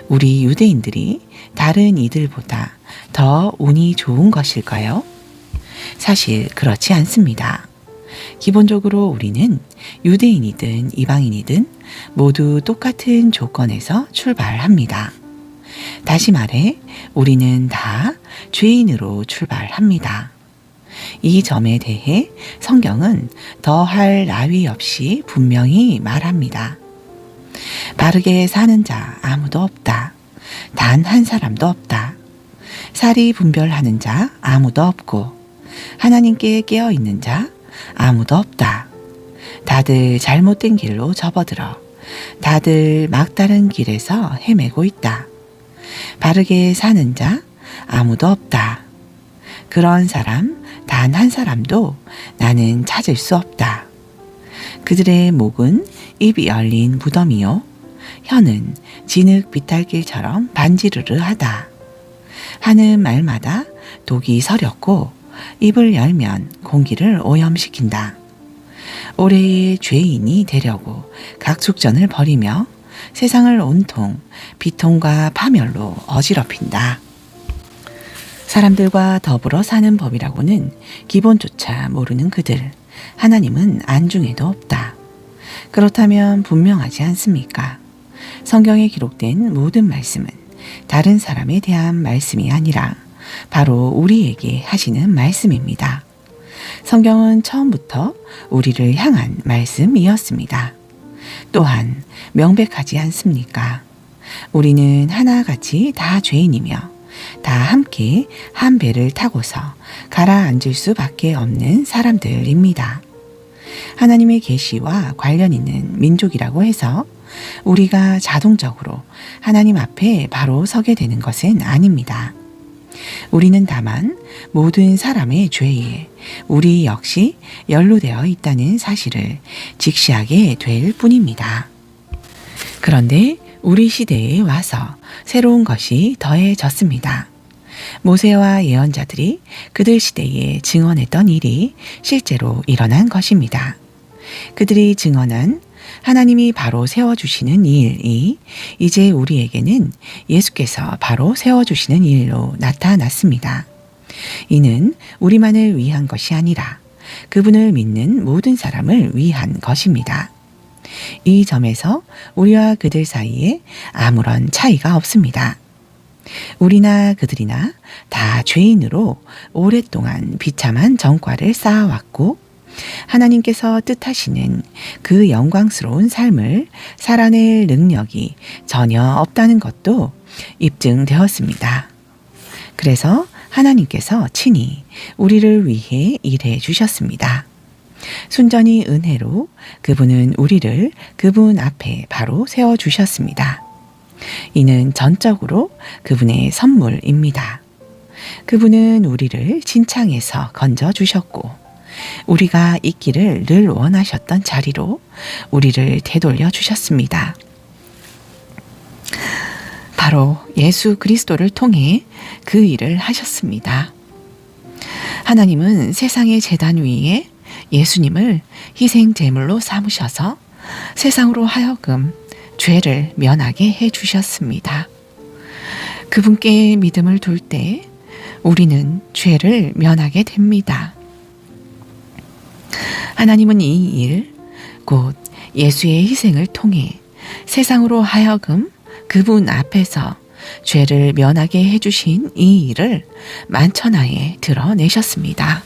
우리 유대인들이 다른 이들보다 더 운이 좋은 것일까요? 사실 그렇지 않습니다. 기본적으로 우리는 유대인이든 이방인이든 모두 똑같은 조건에서 출발합니다. 다시 말해 우리는 다 죄인으로 출발합니다. 이 점에 대해 성경은 더할 나위 없이 분명히 말합니다. 바르게 사는 자 아무도 없다. 단 한 사람도 없다. 사리 분별하는 자 아무도 없고 하나님께 깨어있는 자 아무도 없다. 다들 잘못된 길로 접어들어 다들 막다른 길에서 헤매고 있다. 바르게 사는 자 아무도 없다. 그런 사람 단 한 사람도 나는 찾을 수 없다. 그들의 목은 입이 열린 무덤이요 혀는 진흙 비탈길처럼 반지르르하다. 하는 말마다 독이 서렸고 입을 열면 공기를 오염시킨다. 올해의 죄인이 되려고 각축전을 벌이며 세상을 온통 비통과 파멸로 어지럽힌다. 사람들과 더불어 사는 법이라고는 기본조차 모르는 그들, 하나님은 안중에도 없다. 그렇다면 분명하지 않습니까? 성경에 기록된 모든 말씀은 다른 사람에 대한 말씀이 아니라 바로 우리에게 하시는 말씀입니다. 성경은 처음부터 우리를 향한 말씀이었습니다. 또한 명백하지 않습니까? 우리는 하나같이 다 죄인이며 다 함께 한 배를 타고서 가라앉을 수밖에 없는 사람들입니다. 하나님의 계시와 관련 있는 민족이라고 해서 우리가 자동적으로 하나님 앞에 바로 서게 되는 것은 아닙니다. 우리는 다만 모든 사람의 죄에 우리 역시 연루되어 있다는 사실을 직시하게 될 뿐입니다. 그런데 우리 시대에 와서 새로운 것이 더해졌습니다. 모세와 예언자들이 그들 시대에 증언했던 일이 실제로 일어난 것입니다. 그들이 증언한 하나님이 바로 세워주시는 일이 이제 우리에게는 예수께서 바로 세워주시는 일로 나타났습니다. 이는 우리만을 위한 것이 아니라 그분을 믿는 모든 사람을 위한 것입니다. 이 점에서 우리와 그들 사이에 아무런 차이가 없습니다. 우리나 그들이나 다 죄인으로 오랫동안 비참한 전과를 쌓아왔고 하나님께서 뜻하시는 그 영광스러운 삶을 살아낼 능력이 전혀 없다는 것도 입증되었습니다. 그래서 하나님께서 친히 우리를 위해 일해 주셨습니다. 순전히 은혜로 그분은 우리를 그분 앞에 바로 세워주셨습니다. 이는 전적으로 그분의 선물입니다. 그분은 우리를 진창에서 건져주셨고 우리가 있기를 늘 원하셨던 자리로 우리를 되돌려 주셨습니다. 바로 예수 그리스도를 통해 그 일을 하셨습니다. 하나님은 세상의 제단 위에 예수님을 희생 제물로 삼으셔서 세상으로 하여금 죄를 면하게 해주셨습니다. 그분께 믿음을 둘 때 우리는 죄를 면하게 됩니다. 하나님은 이 일, 곧 예수의 희생을 통해 세상으로 하여금 그분 앞에서 죄를 면하게 해주신 이 일을 만천하에 드러내셨습니다.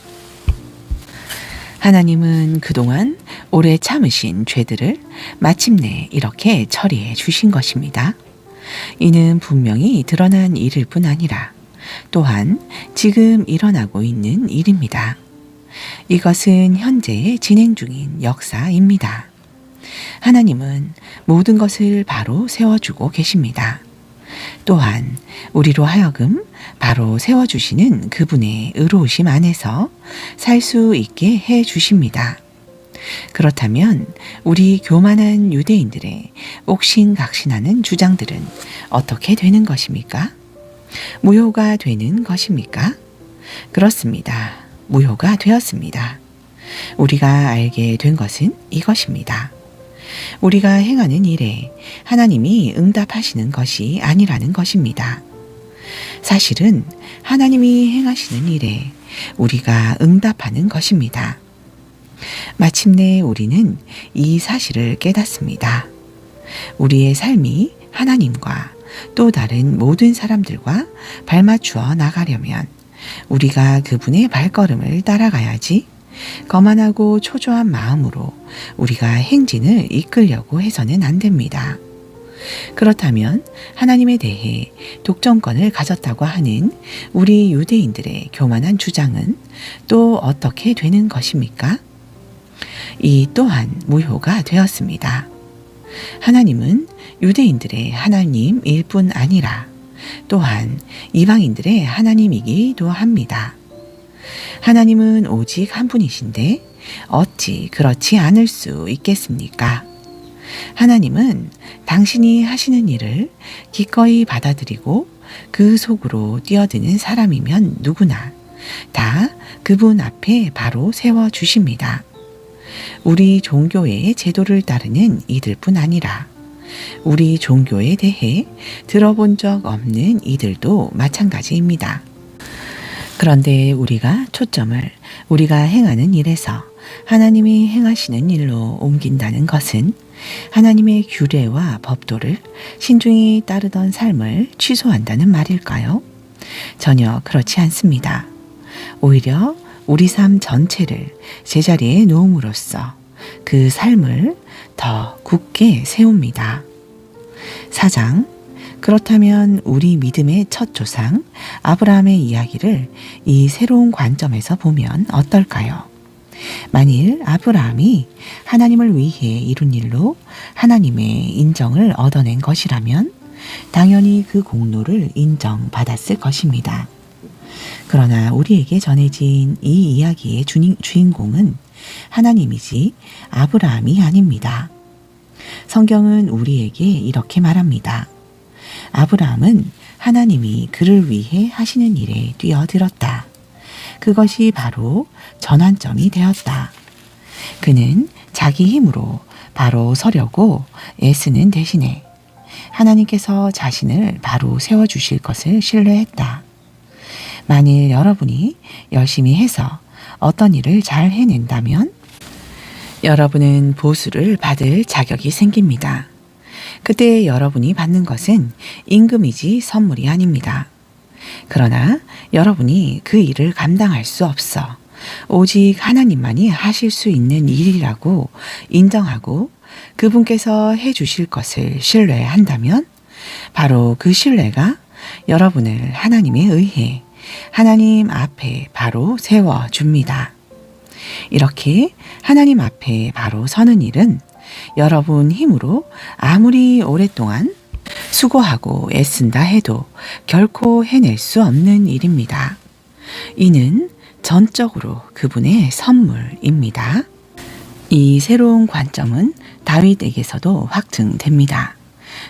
하나님은 그동안 오래 참으신 죄들을 마침내 이렇게 처리해 주신 것입니다. 이는 분명히 드러난 일일 뿐 아니라 또한 지금 일어나고 있는 일입니다. 이것은 현재 진행 중인 역사입니다. 하나님은 모든 것을 바로 세워주고 계십니다. 또한 우리로 하여금 바로 세워주시는 그분의 의로우심 안에서 살 수 있게 해 주십니다. 그렇다면 우리 교만한 유대인들의 옥신각신하는 주장들은 어떻게 되는 것입니까? 무효가 되는 것입니까? 그렇습니다. 무효가 되었습니다. 우리가 알게 된 것은 이것입니다. 우리가 행하는 일에 하나님이 응답하시는 것이 아니라는 것입니다. 사실은 하나님이 행하시는 일에 우리가 응답하는 것입니다. 마침내 우리는 이 사실을 깨닫습니다. 우리의 삶이 하나님과 또 다른 모든 사람들과 발맞추어 나가려면 우리가 그분의 발걸음을 따라가야지 거만하고 초조한 마음으로 우리가 행진을 이끌려고 해서는 안 됩니다. 그렇다면 하나님에 대해 독점권을 가졌다고 하는 우리 유대인들의 교만한 주장은 또 어떻게 되는 것입니까? 이 또한 무효가 되었습니다. 하나님은 유대인들의 하나님일 뿐 아니라 또한 이방인들의 하나님이기도 합니다. 하나님은 오직 한 분이신데 어찌 그렇지 않을 수 있겠습니까? 하나님은 당신이 하시는 일을 기꺼이 받아들이고 그 속으로 뛰어드는 사람이면 누구나 다 그분 앞에 바로 세워주십니다. 우리 종교의 제도를 따르는 이들뿐 아니라 우리 종교에 대해 들어본 적 없는 이들도 마찬가지입니다. 그런데 우리가 초점을 우리가 행하는 일에서 하나님이 행하시는 일로 옮긴다는 것은 하나님의 규례와 법도를 신중히 따르던 삶을 취소한다는 말일까요? 전혀 그렇지 않습니다. 오히려 우리 삶 전체를 제자리에 놓음으로써 그 삶을 더 굳게 세웁니다. 4장 그렇다면 우리 믿음의 첫 조상 아브라함의 이야기를 이 새로운 관점에서 보면 어떨까요? 만일 아브라함이 하나님을 위해 이룬 일로 하나님의 인정을 얻어낸 것이라면 당연히 그 공로를 인정받았을 것입니다. 그러나 우리에게 전해진 이 이야기의 주인공은 하나님이지 아브라함이 아닙니다. 성경은 우리에게 이렇게 말합니다. 아브라함은 하나님이 그를 위해 하시는 일에 뛰어들었다. 그것이 바로 전환점이 되었다. 그는 자기 힘으로 바로 서려고 애쓰는 대신에 하나님께서 자신을 바로 세워주실 것을 신뢰했다. 만일 여러분이 열심히 해서 어떤 일을 잘 해낸다면 여러분은 보수를 받을 자격이 생깁니다. 그때 여러분이 받는 것은 임금이지 선물이 아닙니다. 그러나 여러분이 그 일을 감당할 수 없어 오직 하나님만이 하실 수 있는 일이라고 인정하고 그분께서 해주실 것을 신뢰한다면 바로 그 신뢰가 여러분을 하나님에 의해 하나님 앞에 바로 세워줍니다. 이렇게 하나님 앞에 바로 서는 일은 여러분 힘으로 아무리 오랫동안 수고하고 애쓴다 해도 결코 해낼 수 없는 일입니다. 이는 전적으로 그분의 선물입니다. 이 새로운 관점은 다윗에게서도 확증됩니다.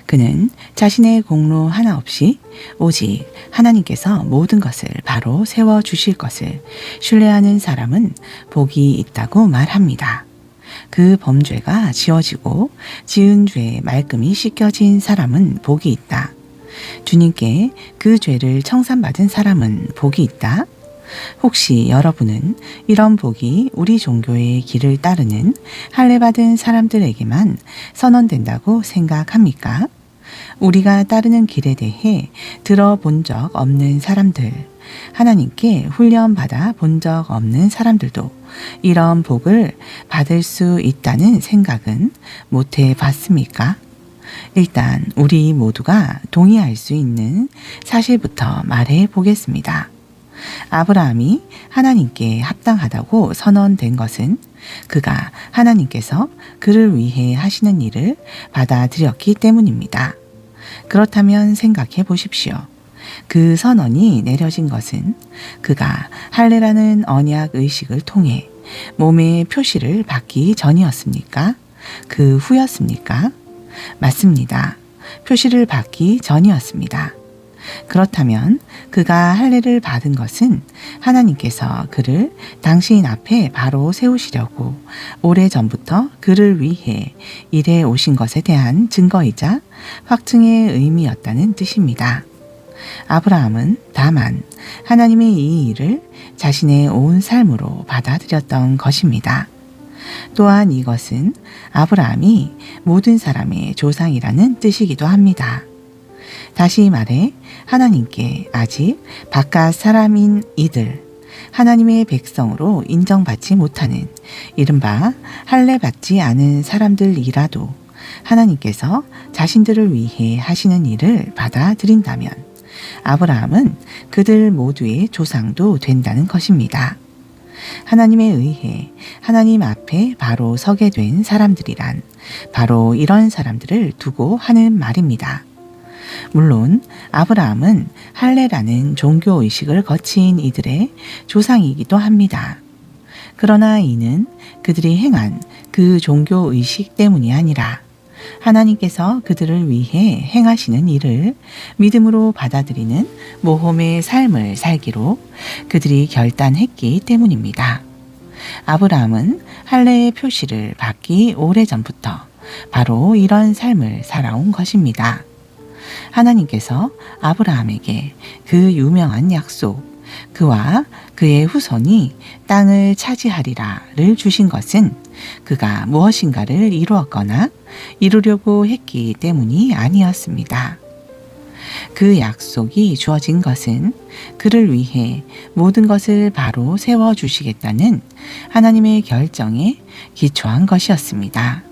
그는 자신의 공로 하나 없이 오직 하나님께서 모든 것을 바로 세워주실 것을 신뢰하는 사람은 복이 있다고 말합니다. 그 범죄가 지워지고 지은 죄의 말끔히 씻겨진 사람은 복이 있다. 주님께 그 죄를 청산받은 사람은 복이 있다. 혹시 여러분은 이런 복이 우리 종교의 길을 따르는 할례받은 사람들에게만 선언된다고 생각합니까? 우리가 따르는 길에 대해 들어본 적 없는 사람들, 하나님께 훈련받아 본 적 없는 사람들도 이런 복을 받을 수 있다는 생각은 못 해봤습니까? 일단 우리 모두가 동의할 수 있는 사실부터 말해 보겠습니다. 아브라함이 하나님께 합당하다고 선언된 것은 그가 하나님께서 그를 위해 하시는 일을 받아들였기 때문입니다. 그렇다면 생각해 보십시오. 그 선언이 내려진 것은 그가 할례라는 언약 의식을 통해 몸의 표시를 받기 전이었습니까? 그 후였습니까? 맞습니다. 표시를 받기 전이었습니다. 그렇다면 그가 할례를 받은 것은 하나님께서 그를 당신 앞에 바로 세우시려고 오래전부터 그를 위해 일해 오신 것에 대한 증거이자 확증의 의미였다는 뜻입니다. 아브라함은 다만 하나님의 이 일을 자신의 온 삶으로 받아들였던 것입니다. 또한 이것은 아브라함이 모든 사람의 조상이라는 뜻이기도 합니다. 다시 말해 하나님께 아직 바깥 사람인 이들, 하나님의 백성으로 인정받지 못하는 이른바 할례 받지 않은 사람들이라도 하나님께서 자신들을 위해 하시는 일을 받아들인다면 아브라함은 그들 모두의 조상도 된다는 것입니다. 하나님에 의해 하나님 앞에 바로 서게 된 사람들이란 바로 이런 사람들을 두고 하는 말입니다. 물론 아브라함은 할례라는 종교의식을 거친 이들의 조상이기도 합니다. 그러나 이는 그들이 행한 그 종교의식 때문이 아니라 하나님께서 그들을 위해 행하시는 일을 믿음으로 받아들이는 모험의 삶을 살기로 그들이 결단했기 때문입니다. 아브라함은 할례의 표시를 받기 오래전부터 바로 이런 삶을 살아온 것입니다. 하나님께서 아브라함에게 그 유명한 약속, 그와 그의 후손이 땅을 차지하리라를 주신 것은 그가 무엇인가를 이루었거나 이루려고 했기 때문이 아니었습니다. 그 약속이 주어진 것은 그를 위해 모든 것을 바로 세워주시겠다는 하나님의 결정에 기초한 것이었습니다.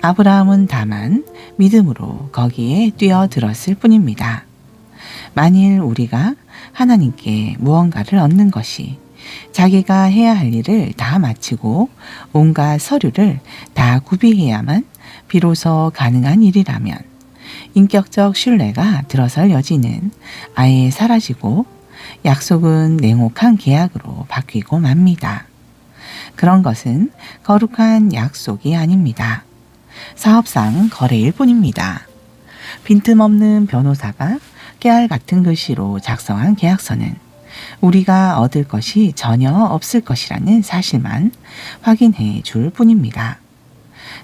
아브라함은 다만 믿음으로 거기에 뛰어들었을 뿐입니다. 만일 우리가 하나님께 무언가를 얻는 것이 자기가 해야 할 일을 다 마치고 온갖 서류를 다 구비해야만 비로소 가능한 일이라면 인격적 신뢰가 들어설 여지는 아예 사라지고 약속은 냉혹한 계약으로 바뀌고 맙니다. 그런 것은 거룩한 약속이 아닙니다. 사업상 거래일 뿐입니다. 빈틈없는 변호사가 깨알 같은 글씨로 작성한 계약서는 우리가 얻을 것이 전혀 없을 것이라는 사실만 확인해 줄 뿐입니다.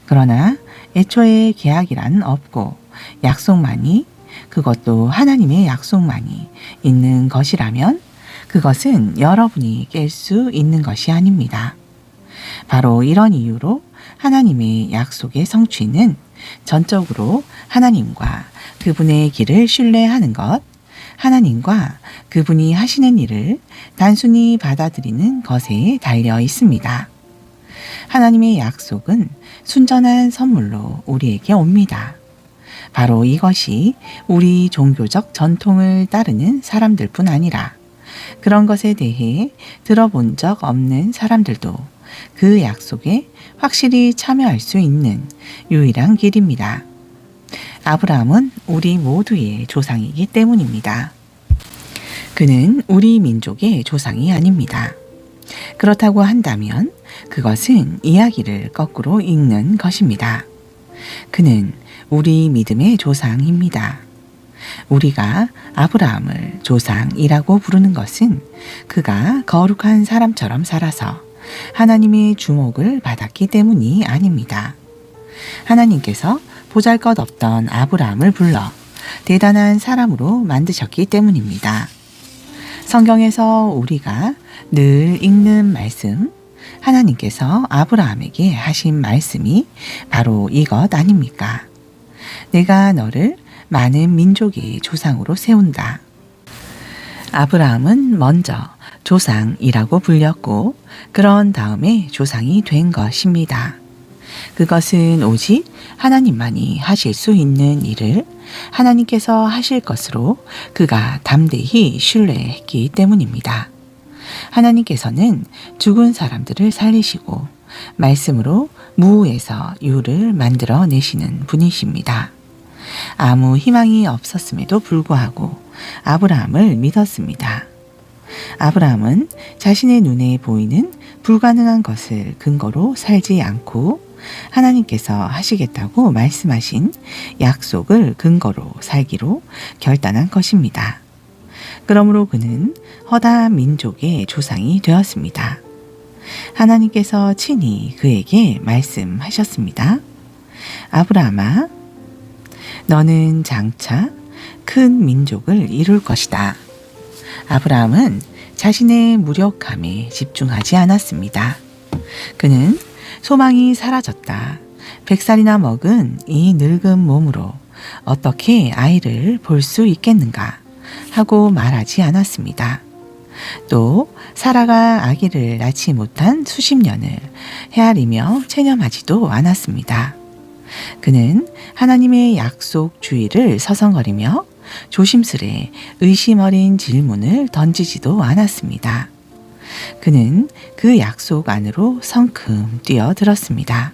그러나 애초에 계약이란 없고 약속만이, 그것도 하나님의 약속만이 있는 것이라면 그것은 여러분이 깰 수 있는 것이 아닙니다. 바로 이런 이유로 하나님의 약속의 성취는 전적으로 하나님과 그분의 길을 신뢰하는 것, 하나님과 그분이 하시는 일을 단순히 받아들이는 것에 달려 있습니다. 하나님의 약속은 순전한 선물로 우리에게 옵니다. 바로 이것이 우리 종교적 전통을 따르는 사람들뿐 아니라 그런 것에 대해 들어본 적 없는 사람들도 그 약속에 확실히 참여할 수 있는 유일한 길입니다. 아브라함은 우리 모두의 조상이기 때문입니다. 그는 우리 민족의 조상이 아닙니다. 그렇다고 한다면 그것은 이야기를 거꾸로 읽는 것입니다. 그는 우리 믿음의 조상입니다. 우리가 아브라함을 조상이라고 부르는 것은 그가 거룩한 사람처럼 살아서 하나님의 주목을 받았기 때문이 아닙니다. 하나님께서 보잘것없던 아브라함을 불러 대단한 사람으로 만드셨기 때문입니다. 성경에서 우리가 늘 읽는 말씀, 하나님께서 아브라함에게 하신 말씀이 바로 이것 아닙니까? 내가 너를 많은 민족의 조상으로 세운다. 아브라함은 먼저 조상이라고 불렸고 그런 다음에 조상이 된 것입니다. 그것은 오직 하나님만이 하실 수 있는 일을 하나님께서 하실 것으로 그가 담대히 신뢰했기 때문입니다. 하나님께서는 죽은 사람들을 살리시고 말씀으로 무에서 유를 만들어 내시는 분이십니다. 아무 희망이 없었음에도 불구하고 아브라함을 믿었습니다. 아브라함은 자신의 눈에 보이는 불가능한 것을 근거로 살지 않고 하나님께서 하시겠다고 말씀하신 약속을 근거로 살기로 결단한 것입니다. 그러므로 그는 허다한 민족의 조상이 되었습니다. 하나님께서 친히 그에게 말씀하셨습니다. 아브라함아, 너는 장차 큰 민족을 이룰 것이다. 아브라함은 자신의 무력함에 집중하지 않았습니다. 그는 소망이 사라졌다. 100살이나 먹은 이 늙은 몸으로 어떻게 아이를 볼 수 있겠는가 하고 말하지 않았습니다. 또 사라가 아기를 낳지 못한 수십 년을 헤아리며 체념하지도 않았습니다. 그는 하나님의 약속 주의를 서성거리며 조심스레 의심 어린 질문을 던지지도 않았습니다. 그는 그 약속 안으로 성큼 뛰어들었습니다.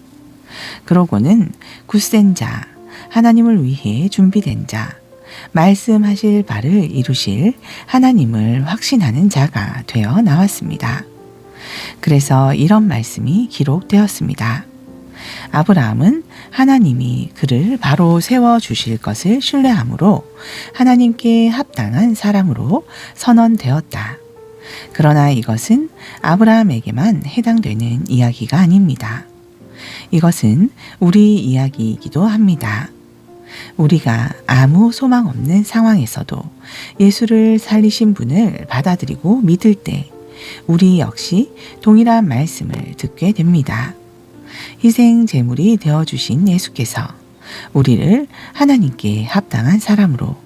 그러고는 굳센 자, 하나님을 위해 준비된 자, 말씀하실 바를 이루실 하나님을 확신하는 자가 되어 나왔습니다. 그래서 이런 말씀이 기록되었습니다. 아브라함은 하나님이 그를 바로 세워주실 것을 신뢰함으로 하나님께 합당한 사람으로 선언되었다. 그러나 이것은 아브라함에게만 해당되는 이야기가 아닙니다. 이것은 우리 이야기이기도 합니다. 우리가 아무 소망 없는 상황에서도 예수를 살리신 분을 받아들이고 믿을 때 우리 역시 동일한 말씀을 듣게 됩니다. 희생 제물이 되어주신 예수께서 우리를 하나님께 합당한 사람으로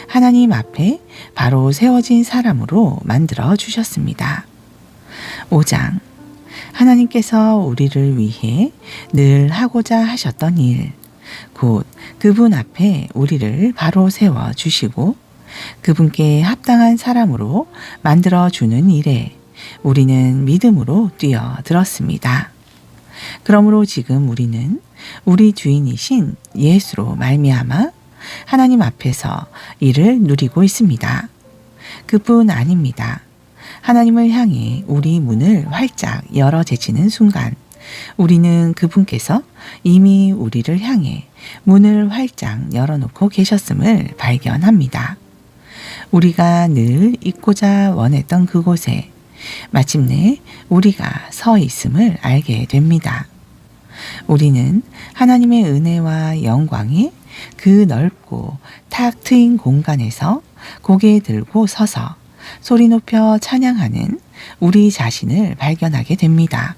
하나님 앞에 바로 세워진 사람으로 만들어 주셨습니다. 5장 하나님께서 우리를 위해 늘 하고자 하셨던 일, 곧 그분 앞에 우리를 바로 세워 주시고 그분께 합당한 사람으로 만들어 주는 일에 우리는 믿음으로 뛰어들었습니다. 그러므로 지금 우리는 우리 주인이신 예수로 말미암아 하나님 앞에서 이를 누리고 있습니다. 그뿐 아닙니다. 하나님을 향해 우리 문을 활짝 열어 제치는 순간 우리는 그분께서 이미 우리를 향해 문을 활짝 열어놓고 계셨음을 발견합니다. 우리가 늘 있고자 원했던 그곳에 마침내 우리가 서 있음을 알게 됩니다. 우리는 하나님의 은혜와 영광에 그 넓고 탁 트인 공간에서 고개 들고 서서 소리 높여 찬양하는 우리 자신을 발견하게 됩니다.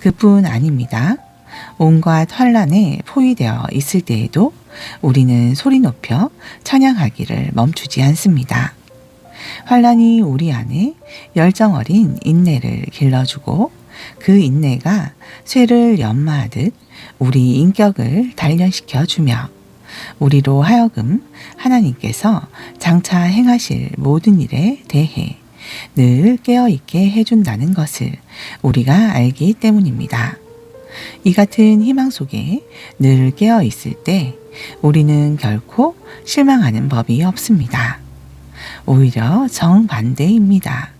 그뿐 아닙니다. 온갖 환란에 포위되어 있을 때에도 우리는 소리 높여 찬양하기를 멈추지 않습니다. 환란이 우리 안에 열정 어린 인내를 길러주고 그 인내가 쇠를 연마하듯 우리 인격을 단련시켜 주며 우리로 하여금 하나님께서 장차 행하실 모든 일에 대해 늘 깨어있게 해준다는 것을 우리가 알기 때문입니다. 이 같은 희망 속에 늘 깨어있을 때 우리는 결코 실망하는 법이 없습니다. 오히려 정반대입니다.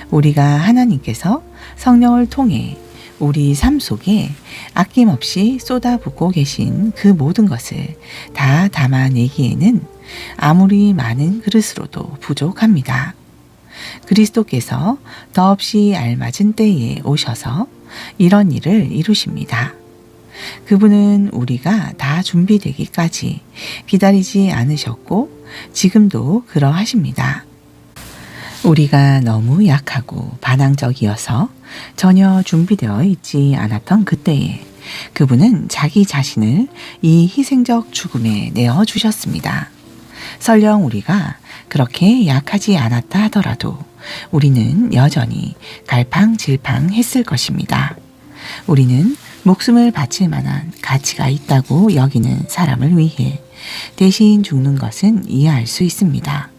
우리가 하나님께서 성령을 통해 우리 삶 속에 아낌없이 쏟아붓고 계신 그 모든 것을 다 담아내기에는 아무리 많은 그릇으로도 부족합니다. 그리스도께서 더없이 알맞은 때에 오셔서 이런 일을 이루십니다. 그분은 우리가 다 준비되기까지 기다리지 않으셨고 지금도 그러하십니다. 우리가 너무 약하고 반항적이어서 전혀 준비되어 있지 않았던 그때에 그분은 자기 자신을 이 희생적 죽음에 내어 주셨습니다. 설령 우리가 그렇게 약하지 않았다 하더라도 우리는 여전히 갈팡질팡했을 것입니다. 우리는 목숨을 바칠 만한 가치가 있다고 여기는 사람을 위해 대신 죽는 것은 이해할 수 있습니다.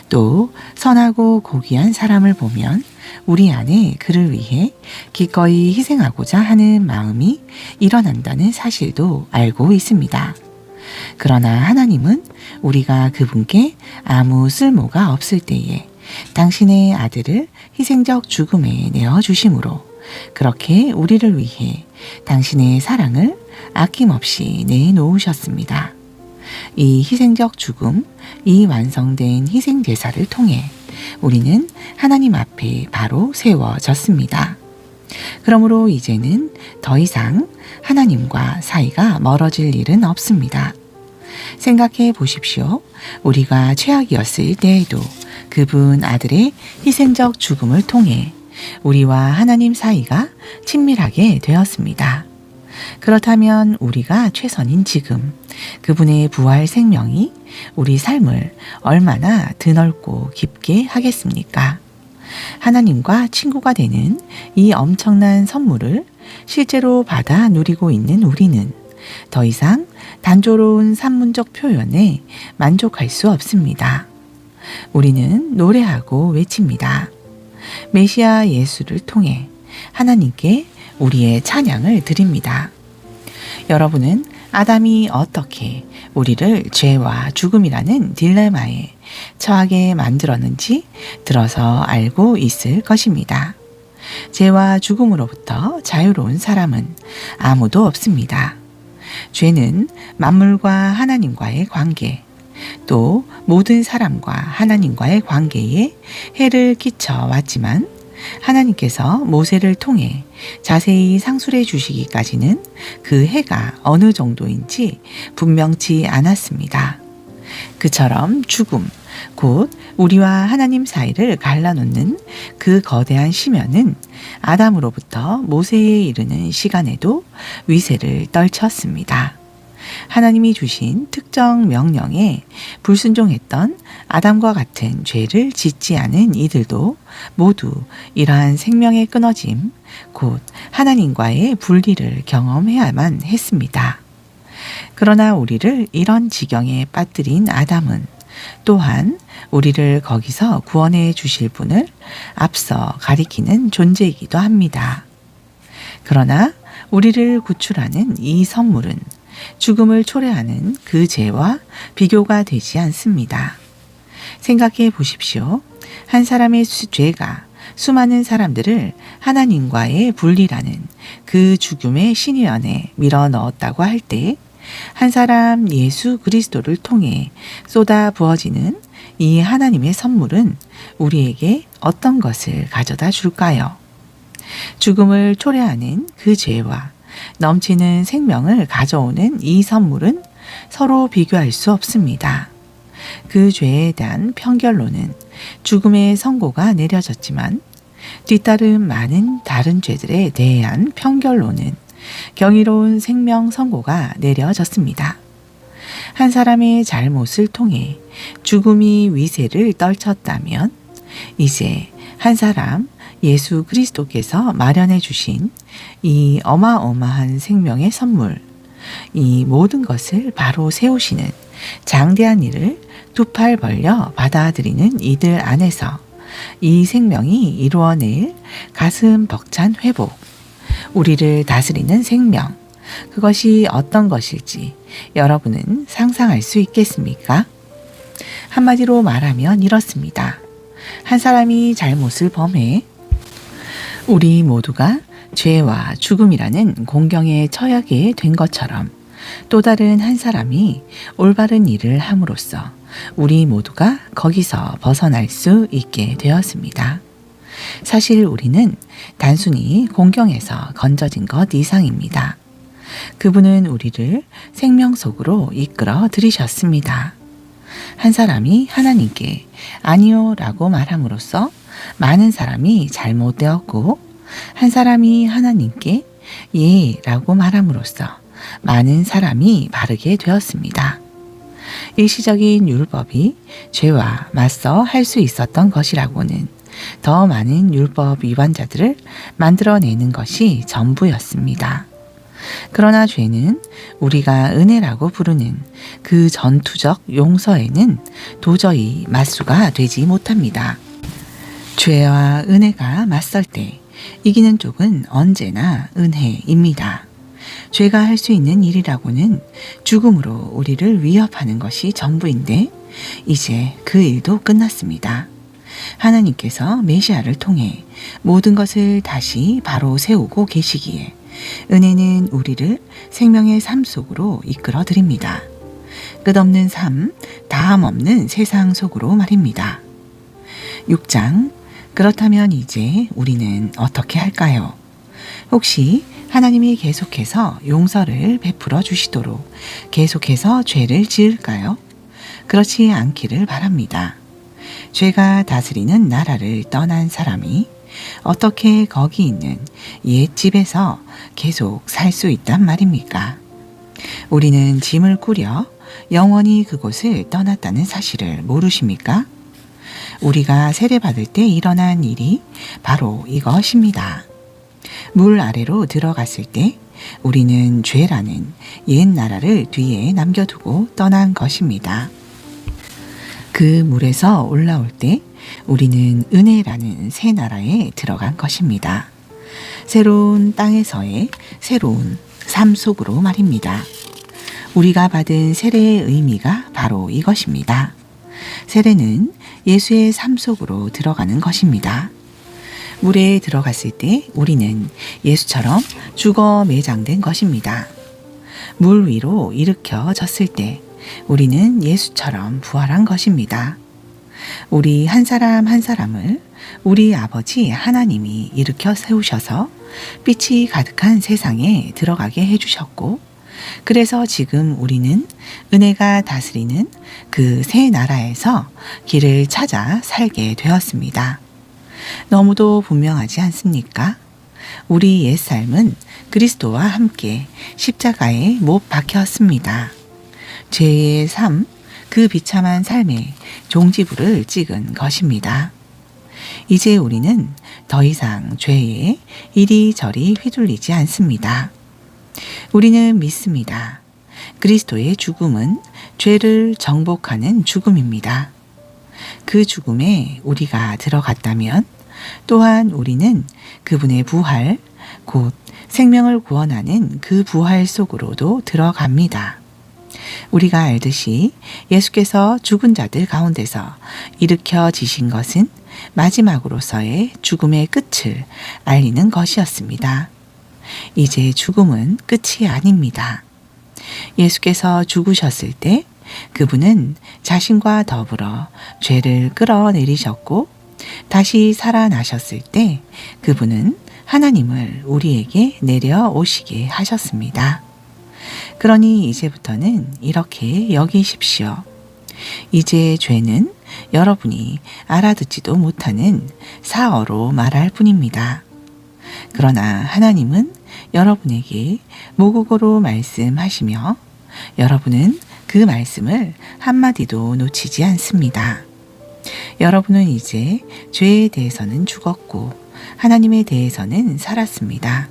또 선하고 고귀한 사람을 보면 우리 안에 그를 위해 기꺼이 희생하고자 하는 마음이 일어난다는 사실도 알고 있습니다. 그러나 하나님은 우리가 그분께 아무 쓸모가 없을 때에 당신의 아들을 희생적 죽음에 내어 주심으로 그렇게 우리를 위해 당신의 사랑을 아낌없이 내놓으셨습니다. 이 희생적 죽음, 이 완성된 희생 제사를 통해 우리는 하나님 앞에 바로 세워졌습니다. 그러므로 이제는 더 이상 하나님과 사이가 멀어질 일은 없습니다. 생각해 보십시오. 우리가 최악이었을 때에도 그분 아들의 희생적 죽음을 통해 우리와 하나님 사이가 친밀하게 되었습니다. 그렇다면 우리가 최선인 지금 그분의 부활 생명이 우리 삶을 얼마나 드넓고 깊게 하겠습니까? 하나님과 친구가 되는 이 엄청난 선물을 실제로 받아 누리고 있는 우리는 더 이상 단조로운 산문적 표현에 만족할 수 없습니다. 우리는 노래하고 외칩니다. 메시아 예수를 통해 하나님께 우리의 찬양을 드립니다. 여러분은 아담이 어떻게 우리를 죄와 죽음이라는 딜레마에 처하게 만들었는지 들어서 알고 있을 것입니다. 죄와 죽음으로부터 자유로운 사람은 아무도 없습니다. 죄는 만물과 하나님과의 관계, 또 모든 사람과 하나님과의 관계에 해를 끼쳐 왔지만 하나님께서 모세를 통해 자세히 상술해 주시기까지는 그 해가 어느 정도인지 분명치 않았습니다. 그처럼 죽음, 곧 우리와 하나님 사이를 갈라놓는 그 거대한 심연은 아담으로부터 모세에 이르는 시간에도 위세를 떨쳤습니다. 하나님이 주신 특정 명령에 불순종했던 아담과 같은 죄를 짓지 않은 이들도 모두 이러한 생명의 끊어짐, 곧 하나님과의 분리를 경험해야만 했습니다. 그러나 우리를 이런 지경에 빠뜨린 아담은 또한 우리를 거기서 구원해 주실 분을 앞서 가리키는 존재이기도 합니다. 그러나 우리를 구출하는 이 선물은 죽음을 초래하는 그 죄와 비교가 되지 않습니다. 생각해 보십시오. 한 사람의 죄가 수많은 사람들을 하나님과의 분리라는 그 죽음의 신위원에 밀어 넣었다고 할 때 한 사람 예수 그리스도를 통해 쏟아 부어지는 이 하나님의 선물은 우리에게 어떤 것을 가져다 줄까요? 죽음을 초래하는 그 죄와 넘치는 생명을 가져오는 이 선물은 서로 비교할 수 없습니다. 그 죄에 대한 편결로는 죽음의 선고가 내려졌지만 뒤따른 많은 다른 죄들에 대한 편결로는 경이로운 생명 선고가 내려졌습니다. 한 사람의 잘못을 통해 죽음이 위세를 떨쳤다면 이제 한 사람 예수 그리스도께서 마련해 주신 이 어마어마한 생명의 선물, 이 모든 것을 바로 세우시는 장대한 일을 두 팔 벌려 받아들이는 이들 안에서 이 생명이 이루어낼 가슴 벅찬 회복, 우리를 다스리는 생명, 그것이 어떤 것일지 여러분은 상상할 수 있겠습니까? 한마디로 말하면 이렇습니다. 한 사람이 잘못을 범해 우리 모두가 죄와 죽음이라는 공경에 처하게 된 것처럼 또 다른 한 사람이 올바른 일을 함으로써 우리 모두가 거기서 벗어날 수 있게 되었습니다. 사실 우리는 단순히 공경에서 건져진 것 이상입니다. 그분은 우리를 생명 속으로 이끌어 들이셨습니다. 한 사람이 하나님께 아니요 라고 말함으로써 많은 사람이 잘못되었고 한 사람이 하나님께 예 라고 말함으로써 많은 사람이 바르게 되었습니다. 일시적인 율법이 죄와 맞서 할 수 있었던 것이라고는 더 많은 율법 위반자들을 만들어내는 것이 전부였습니다. 그러나 죄는 우리가 은혜라고 부르는 그 전투적 용서에는 도저히 맞수가 되지 못합니다. 죄와 은혜가 맞설 때 이기는 쪽은 언제나 은혜입니다. 죄가 할 수 있는 일이라고는 죽음으로 우리를 위협하는 것이 전부인데 이제 그 일도 끝났습니다. 하나님께서 메시아를 통해 모든 것을 다시 바로 세우고 계시기에 은혜는 우리를 생명의 삶 속으로 이끌어 드립니다. 끝없는 삶, 다함 없는 세상 속으로 말입니다. 6장. 그렇다면 이제 우리는 어떻게 할까요? 혹시 하나님이 계속해서 용서를 베풀어 주시도록 계속해서 죄를 지을까요? 그렇지 않기를 바랍니다. 죄가 다스리는 나라를 떠난 사람이 어떻게 거기 있는 옛 집에서 계속 살 수 있단 말입니까? 우리는 짐을 꾸려 영원히 그곳을 떠났다는 사실을 모르십니까? 우리가 세례받을 때 일어난 일이 바로 이것입니다. 물 아래로 들어갔을 때 우리는 죄라는 옛 나라를 뒤에 남겨두고 떠난 것입니다. 그 물에서 올라올 때 우리는 은혜라는 새 나라에 들어간 것입니다. 새로운 땅에서의 새로운 삶 속으로 말입니다. 우리가 받은 세례의 의미가 바로 이것입니다. 세례는 예수의 삶 속으로 들어가는 것입니다. 물에 들어갔을 때 우리는 예수처럼 죽어 매장된 것입니다. 물 위로 일으켜졌을 때 우리는 예수처럼 부활한 것입니다. 우리 한 사람 한 사람을 우리 아버지 하나님이 일으켜 세우셔서 빛이 가득한 세상에 들어가게 해주셨고, 그래서 지금 우리는 은혜가 다스리는 그 새 나라에서 길을 찾아 살게 되었습니다. 너무도 분명하지 않습니까? 우리 옛삶은 그리스도와 함께 십자가에 못 박혔습니다. 죄의 삶, 그 비참한 삶의 종지부를 찍은 것입니다. 이제 우리는 더 이상 죄에 이리저리 휘둘리지 않습니다. 우리는 믿습니다. 그리스도의 죽음은 죄를 정복하는 죽음입니다. 그 죽음에 우리가 들어갔다면 또한 우리는 그분의 부활, 곧 생명을 구원하는 그 부활 속으로도 들어갑니다. 우리가 알듯이 예수께서 죽은 자들 가운데서 일으켜지신 것은 마지막으로서의 죽음의 끝을 알리는 것이었습니다. 이제 죽음은 끝이 아닙니다. 예수께서 죽으셨을 때 그분은 자신과 더불어 죄를 끌어내리셨고, 다시 살아나셨을 때 그분은 하나님을 우리에게 내려오시게 하셨습니다. 그러니 이제부터는 이렇게 여기십시오. 이제 죄는 여러분이 알아듣지도 못하는 사어로 말할 뿐입니다. 그러나 하나님은 여러분에게 모국어로 말씀하시며 여러분은 그 말씀을 한마디도 놓치지 않습니다. 여러분은 이제 죄에 대해서는 죽었고 하나님에 대해서는 살았습니다.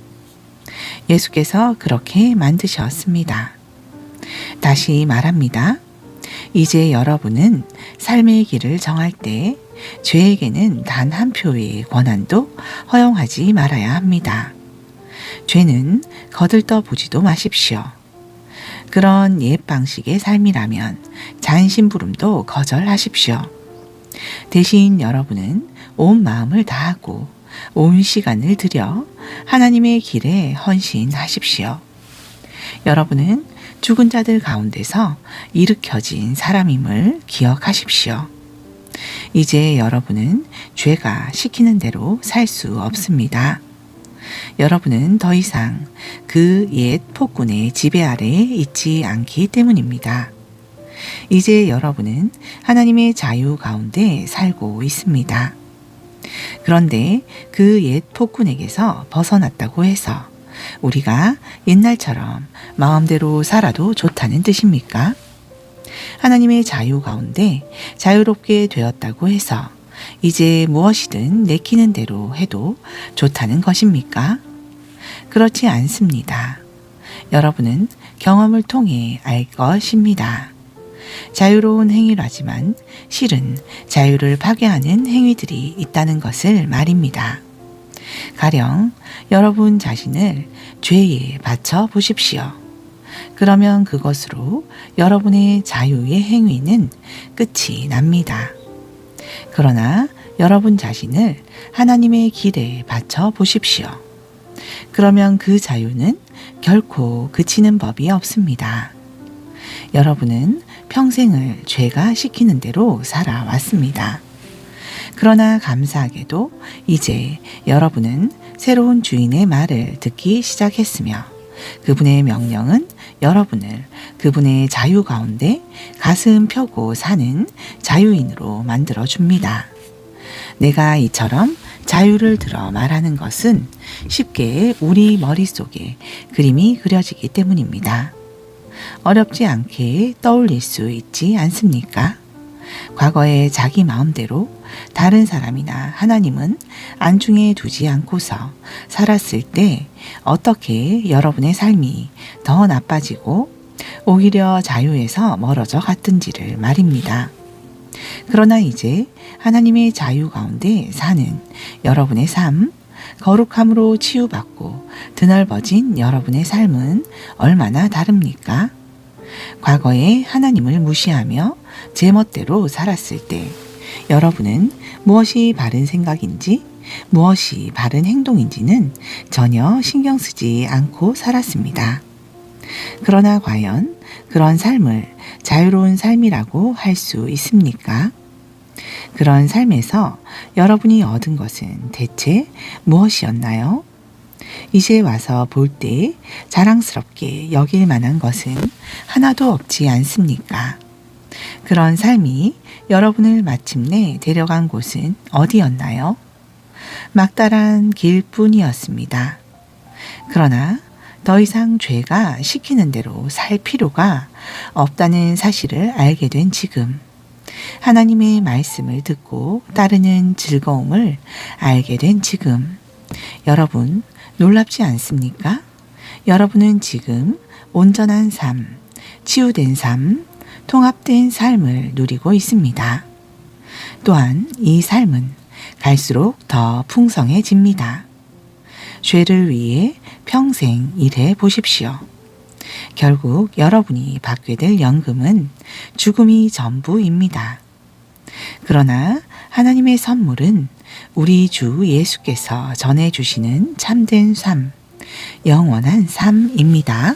예수께서 그렇게 만드셨습니다. 다시 말합니다. 이제 여러분은 삶의 길을 정할 때 죄에게는 단 한 표의 권한도 허용하지 말아야 합니다. 죄는 거들떠 보지도 마십시오. 그런 옛 방식의 삶이라면 잔심부름도 거절하십시오. 대신 여러분은 온 마음을 다하고 온 시간을 들여 하나님의 길에 헌신하십시오. 여러분은 죽은 자들 가운데서 일으켜진 사람임을 기억하십시오. 이제 여러분은 죄가 시키는 대로 살 수 없습니다. 여러분은 더 이상 그 옛 폭군의 지배 아래에 있지 않기 때문입니다. 이제 여러분은 하나님의 자유 가운데 살고 있습니다. 그런데 그 옛 폭군에게서 벗어났다고 해서 우리가 옛날처럼 마음대로 살아도 좋다는 뜻입니까? 하나님의 자유 가운데 자유롭게 되었다고 해서 이제 무엇이든 내키는 대로 해도 좋다는 것입니까? 그렇지 않습니다. 여러분은 경험을 통해 알 것입니다. 자유로운 행위라지만 실은 자유를 파괴하는 행위들이 있다는 것을 말입니다. 가령 여러분 자신을 죄에 바쳐 보십시오. 그러면 그것으로 여러분의 자유의 행위는 끝이 납니다. 그러나 여러분 자신을 하나님의 길에 바쳐 보십시오. 그러면 그 자유는 결코 그치는 법이 없습니다. 여러분은 평생을 죄가 시키는 대로 살아왔습니다. 그러나 감사하게도 이제 여러분은 새로운 주인의 말을 듣기 시작했으며 그분의 명령은 여러분을 그분의 자유 가운데 가슴 펴고 사는 자유인으로 만들어 줍니다. 내가 이처럼 자유를 들어 말하는 것은 쉽게 우리 머릿속에 그림이 그려지기 때문입니다. 어렵지 않게 떠올릴 수 있지 않습니까? 과거에 자기 마음대로 다른 사람이나 하나님은 안중에 두지 않고서 살았을 때 어떻게 여러분의 삶이 더 나빠지고 오히려 자유에서 멀어져 갔든지를 말입니다. 그러나 이제 하나님의 자유 가운데 사는 여러분의 삶, 거룩함으로 치유받고 드넓어진 여러분의 삶은 얼마나 다릅니까? 과거에 하나님을 무시하며 제멋대로 살았을 때 여러분은 무엇이 바른 생각인지 무엇이 바른 행동인지는 전혀 신경 쓰지 않고 살았습니다. 그러나 과연 그런 삶을 자유로운 삶이라고 할 수 있습니까? 그런 삶에서 여러분이 얻은 것은 대체 무엇이었나요? 이제 와서 볼 때 자랑스럽게 여길 만한 것은 하나도 없지 않습니까? 그런 삶이 여러분을 마침내 데려간 곳은 어디였나요? 막다른 길뿐이었습니다. 그러나 더 이상 죄가 시키는 대로 살 필요가 없다는 사실을 알게 된 지금, 하나님의 말씀을 듣고 따르는 즐거움을 알게 된 지금, 여러분 놀랍지 않습니까? 여러분은 지금 온전한 삶, 치유된 삶, 통합된 삶을 누리고 있습니다. 또한 이 삶은 갈수록 더 풍성해집니다. 죄를 위해 평생 일해 보십시오. 결국 여러분이 받게 될 연금은 죽음이 전부입니다. 그러나 하나님의 선물은 우리 주 예수께서 전해주시는 참된 삶, 영원한 삶입니다.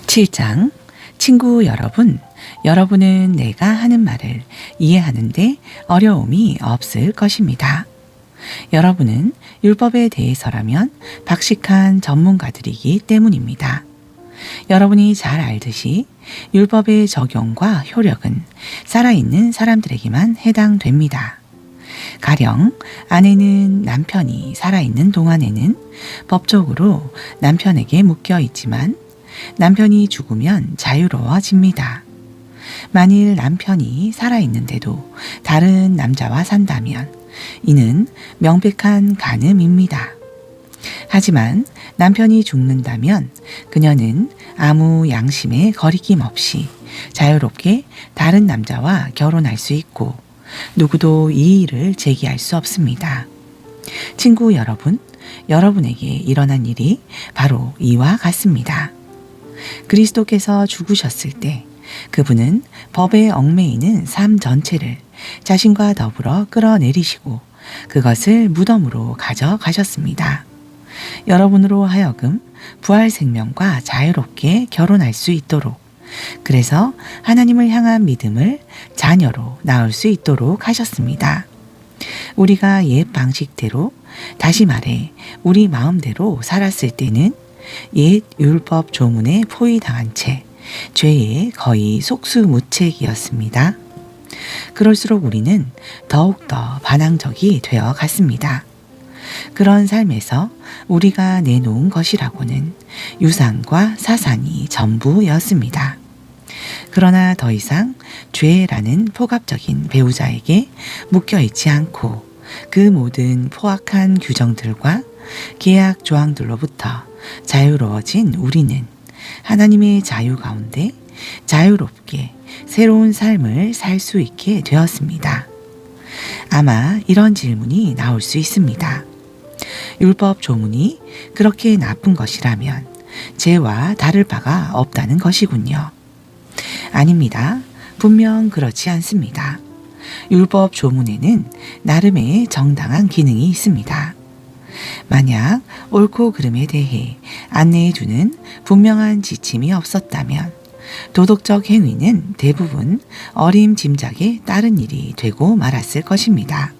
7장, 친구 여러분, 여러분은 내가 하는 말을 이해하는데 어려움이 없을 것입니다. 여러분은 율법에 대해서라면 박식한 전문가들이기 때문입니다. 여러분이 잘 알듯이 율법의 적용과 효력은 살아있는 사람들에게만 해당됩니다. 가령 아내는 남편이 살아있는 동안에는 법적으로 남편에게 묶여 있지만 남편이 죽으면 자유로워집니다. 만일 남편이 살아있는데도 다른 남자와 산다면 이는 명백한 간음입니다. 하지만 남편이 죽는다면 그녀는 아무 양심에 거리낌 없이 자유롭게 다른 남자와 결혼할 수 있고 누구도 이의를 제기할 수 없습니다. 친구 여러분, 여러분에게 일어난 일이 바로 이와 같습니다. 그리스도께서 죽으셨을 때 그분은 법에 얽매이는 삶 전체를 자신과 더불어 끌어내리시고 그것을 무덤으로 가져가셨습니다. 여러분으로 하여금 부활 생명과 자유롭게 결혼할 수 있도록, 그래서 하나님을 향한 믿음을 자녀로 낳을 수 있도록 하셨습니다. 우리가 옛 방식대로, 다시 말해 우리 마음대로 살았을 때는 옛 율법 조문에 포위당한 채 죄에 거의 속수무책이었습니다. 그럴수록 우리는 더욱더 반항적이 되어 갔습니다. 그런 삶에서 우리가 내놓은 것이라고는 유산과 사상이 전부였습니다. 그러나 더 이상 죄라는 포갑적인 배우자에게 묶여있지 않고 그 모든 포악한 규정들과 계약 조항들로부터 자유로워진 우리는 하나님의 자유 가운데 자유롭게 새로운 삶을 살 수 있게 되었습니다. 아마 이런 질문이 나올 수 있습니다. 율법 조문이 그렇게 나쁜 것이라면 죄와 다를 바가 없다는 것이군요. 아닙니다. 분명 그렇지 않습니다. 율법 조문에는 나름의 정당한 기능이 있습니다. 만약 옳고 그름에 대해 안내해주는 분명한 지침이 없었다면 도덕적 행위는 대부분 어림짐작에 따른 일이 되고 말았을 것입니다.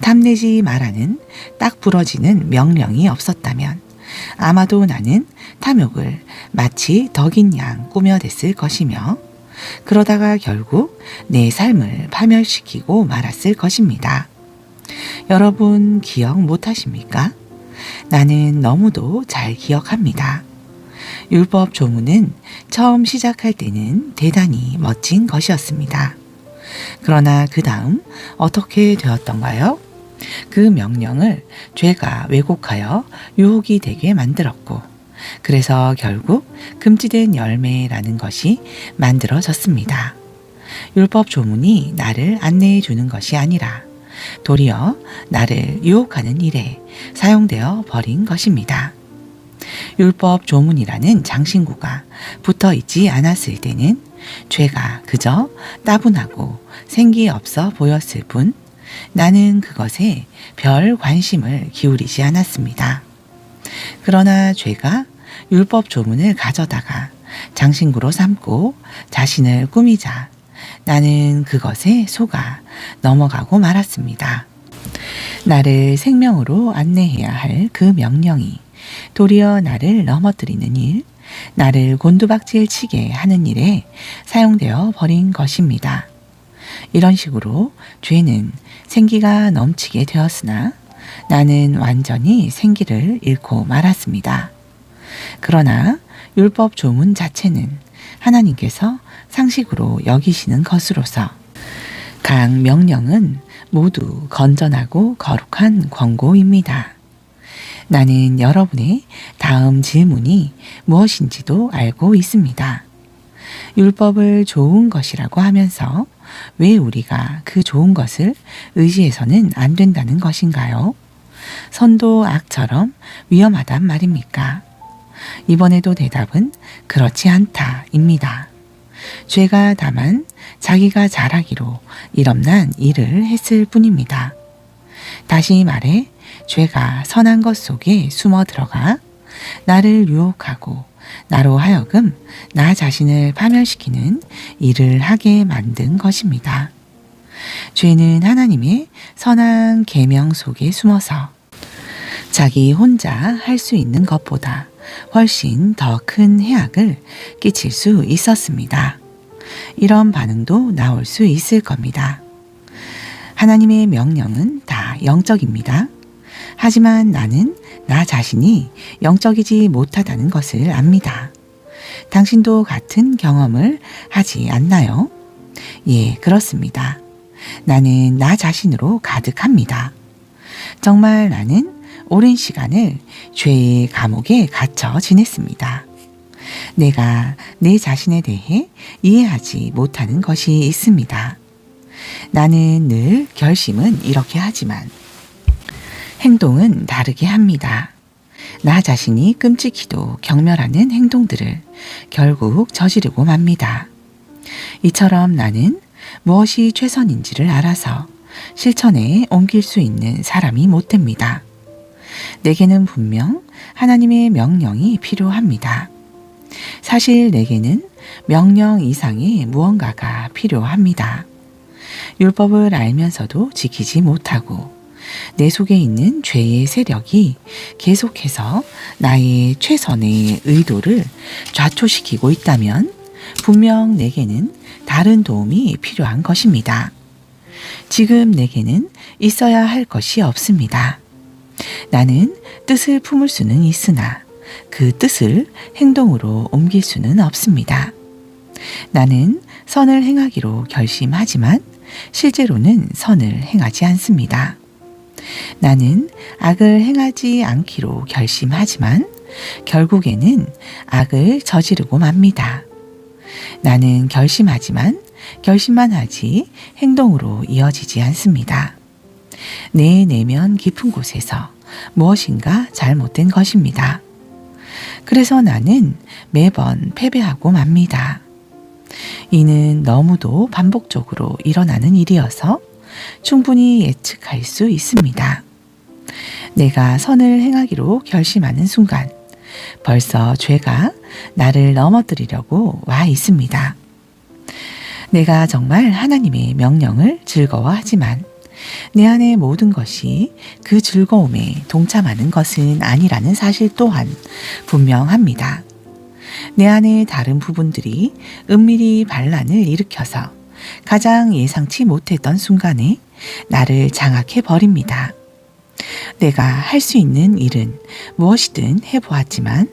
탐내지 말라는 딱 부러지는 명령이 없었다면 아마도 나는 탐욕을 마치 덕인 양 꾸며댔을 것이며 그러다가 결국 내 삶을 파멸시키고 말았을 것입니다. 여러분 기억 못하십니까? 나는 너무도 잘 기억합니다. 율법 조문은 처음 시작할 때는 대단히 멋진 것이었습니다. 그러나 그 다음 어떻게 되었던가요? 그 명령을 죄가 왜곡하여 유혹이 되게 만들었고 그래서 결국 금지된 열매라는 것이 만들어졌습니다. 율법 조문이 나를 안내해 주는 것이 아니라 도리어 나를 유혹하는 일에 사용되어 버린 것입니다. 율법 조문이라는 장신구가 붙어 있지 않았을 때는 죄가 그저 따분하고 생기 없어 보였을 뿐 나는 그것에 별 관심을 기울이지 않았습니다. 그러나 죄가 율법 조문을 가져다가 장신구로 삼고 자신을 꾸미자 나는 그것에 속아 넘어가고 말았습니다. 나를 생명으로 안내해야 할 그 명령이 도리어 나를 넘어뜨리는 일, 나를 곤두박질 치게 하는 일에 사용되어 버린 것입니다. 이런 식으로 죄는 생기가 넘치게 되었으나 나는 완전히 생기를 잃고 말았습니다. 그러나 율법 조문 자체는 하나님께서 상식으로 여기시는 것으로서 각 명령은 모두 건전하고 거룩한 권고입니다. 나는 여러분의 다음 질문이 무엇인지도 알고 있습니다. 율법을 좋은 것이라고 하면서 왜 우리가 그 좋은 것을 의지해서는 안 된다는 것인가요? 선도 악처럼 위험하단 말입니까? 이번에도 대답은 그렇지 않다입니다. 죄가 다만 자기가 잘하기로 일엄난 일을 했을 뿐입니다. 다시 말해 죄가 선한 것 속에 숨어 들어가 나를 유혹하고 나로 하여금 나 자신을 파멸시키는 일을 하게 만든 것입니다. 죄는 하나님의 선한 계명 속에 숨어서 자기 혼자 할 수 있는 것보다 훨씬 더 큰 해악을 끼칠 수 있었습니다. 이런 반응도 나올 수 있을 겁니다. 하나님의 명령은 다 영적입니다. 하지만 나는 나 자신이 영적이지 못하다는 것을 압니다. 당신도 같은 경험을 하지 않나요? 예, 그렇습니다. 나는 나 자신으로 가득합니다. 정말 나는 오랜 시간을 죄의 감옥에 갇혀 지냈습니다. 내가 내 자신에 대해 이해하지 못하는 것이 있습니다. 나는 늘 결심은 이렇게 하지만 행동은 다르게 합니다. 나 자신이 끔찍히도 경멸하는 행동들을 결국 저지르고 맙니다. 이처럼 나는 무엇이 최선인지를 알아서 실천에 옮길 수 있는 사람이 못 됩니다. 내게는 분명 하나님의 명령이 필요합니다. 사실 내게는 명령 이상의 무언가가 필요합니다. 율법을 알면서도 지키지 못하고 내 속에 있는 죄의 세력이 계속해서 나의 최선의 의도를 좌초시키고 있다면 분명 내게는 다른 도움이 필요한 것입니다. 지금 내게는 있어야 할 것이 없습니다. 나는 뜻을 품을 수는 있으나 그 뜻을 행동으로 옮길 수는 없습니다. 나는 선을 행하기로 결심하지만 실제로는 선을 행하지 않습니다. 나는 악을 행하지 않기로 결심하지만 결국에는 악을 저지르고 맙니다. 나는 결심하지만 결심만 하지 행동으로 이어지지 않습니다. 내 내면 깊은 곳에서 무엇인가 잘못된 것입니다. 그래서 나는 매번 패배하고 맙니다. 이는 너무도 반복적으로 일어나는 일이어서 충분히 예측할 수 있습니다. 내가 선을 행하기로 결심하는 순간 벌써 죄가 나를 넘어뜨리려고 와 있습니다. 내가 정말 하나님의 명령을 즐거워하지만 내 안의 모든 것이 그 즐거움에 동참하는 것은 아니라는 사실 또한 분명합니다. 내 안의 다른 부분들이 은밀히 반란을 일으켜서 가장 예상치 못했던 순간에 나를 장악해 버립니다. 내가 할 수 있는 일은 무엇이든 해보았지만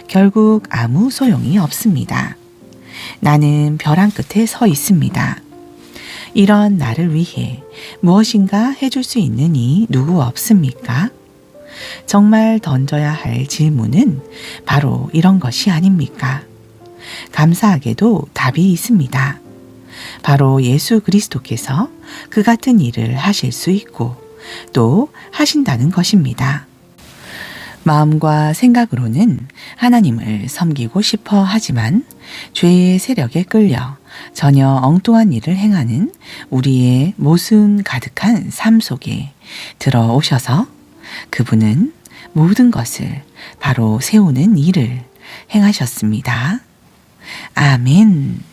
결국 아무 소용이 없습니다. 나는 벼랑 끝에 서 있습니다. 이런 나를 위해 무엇인가 해줄 수 있는 이 누구 없습니까? 정말 던져야 할 질문은 바로 이런 것이 아닙니까? 감사하게도 답이 있습니다. 바로 예수 그리스도께서 그 같은 일을 하실 수 있고 또 하신다는 것입니다. 마음과 생각으로는 하나님을 섬기고 싶어 하지만 죄의 세력에 끌려 전혀 엉뚱한 일을 행하는 우리의 모순 가득한 삶 속에 들어오셔서 그분은 모든 것을 바로 세우는 일을 행하셨습니다. 아멘.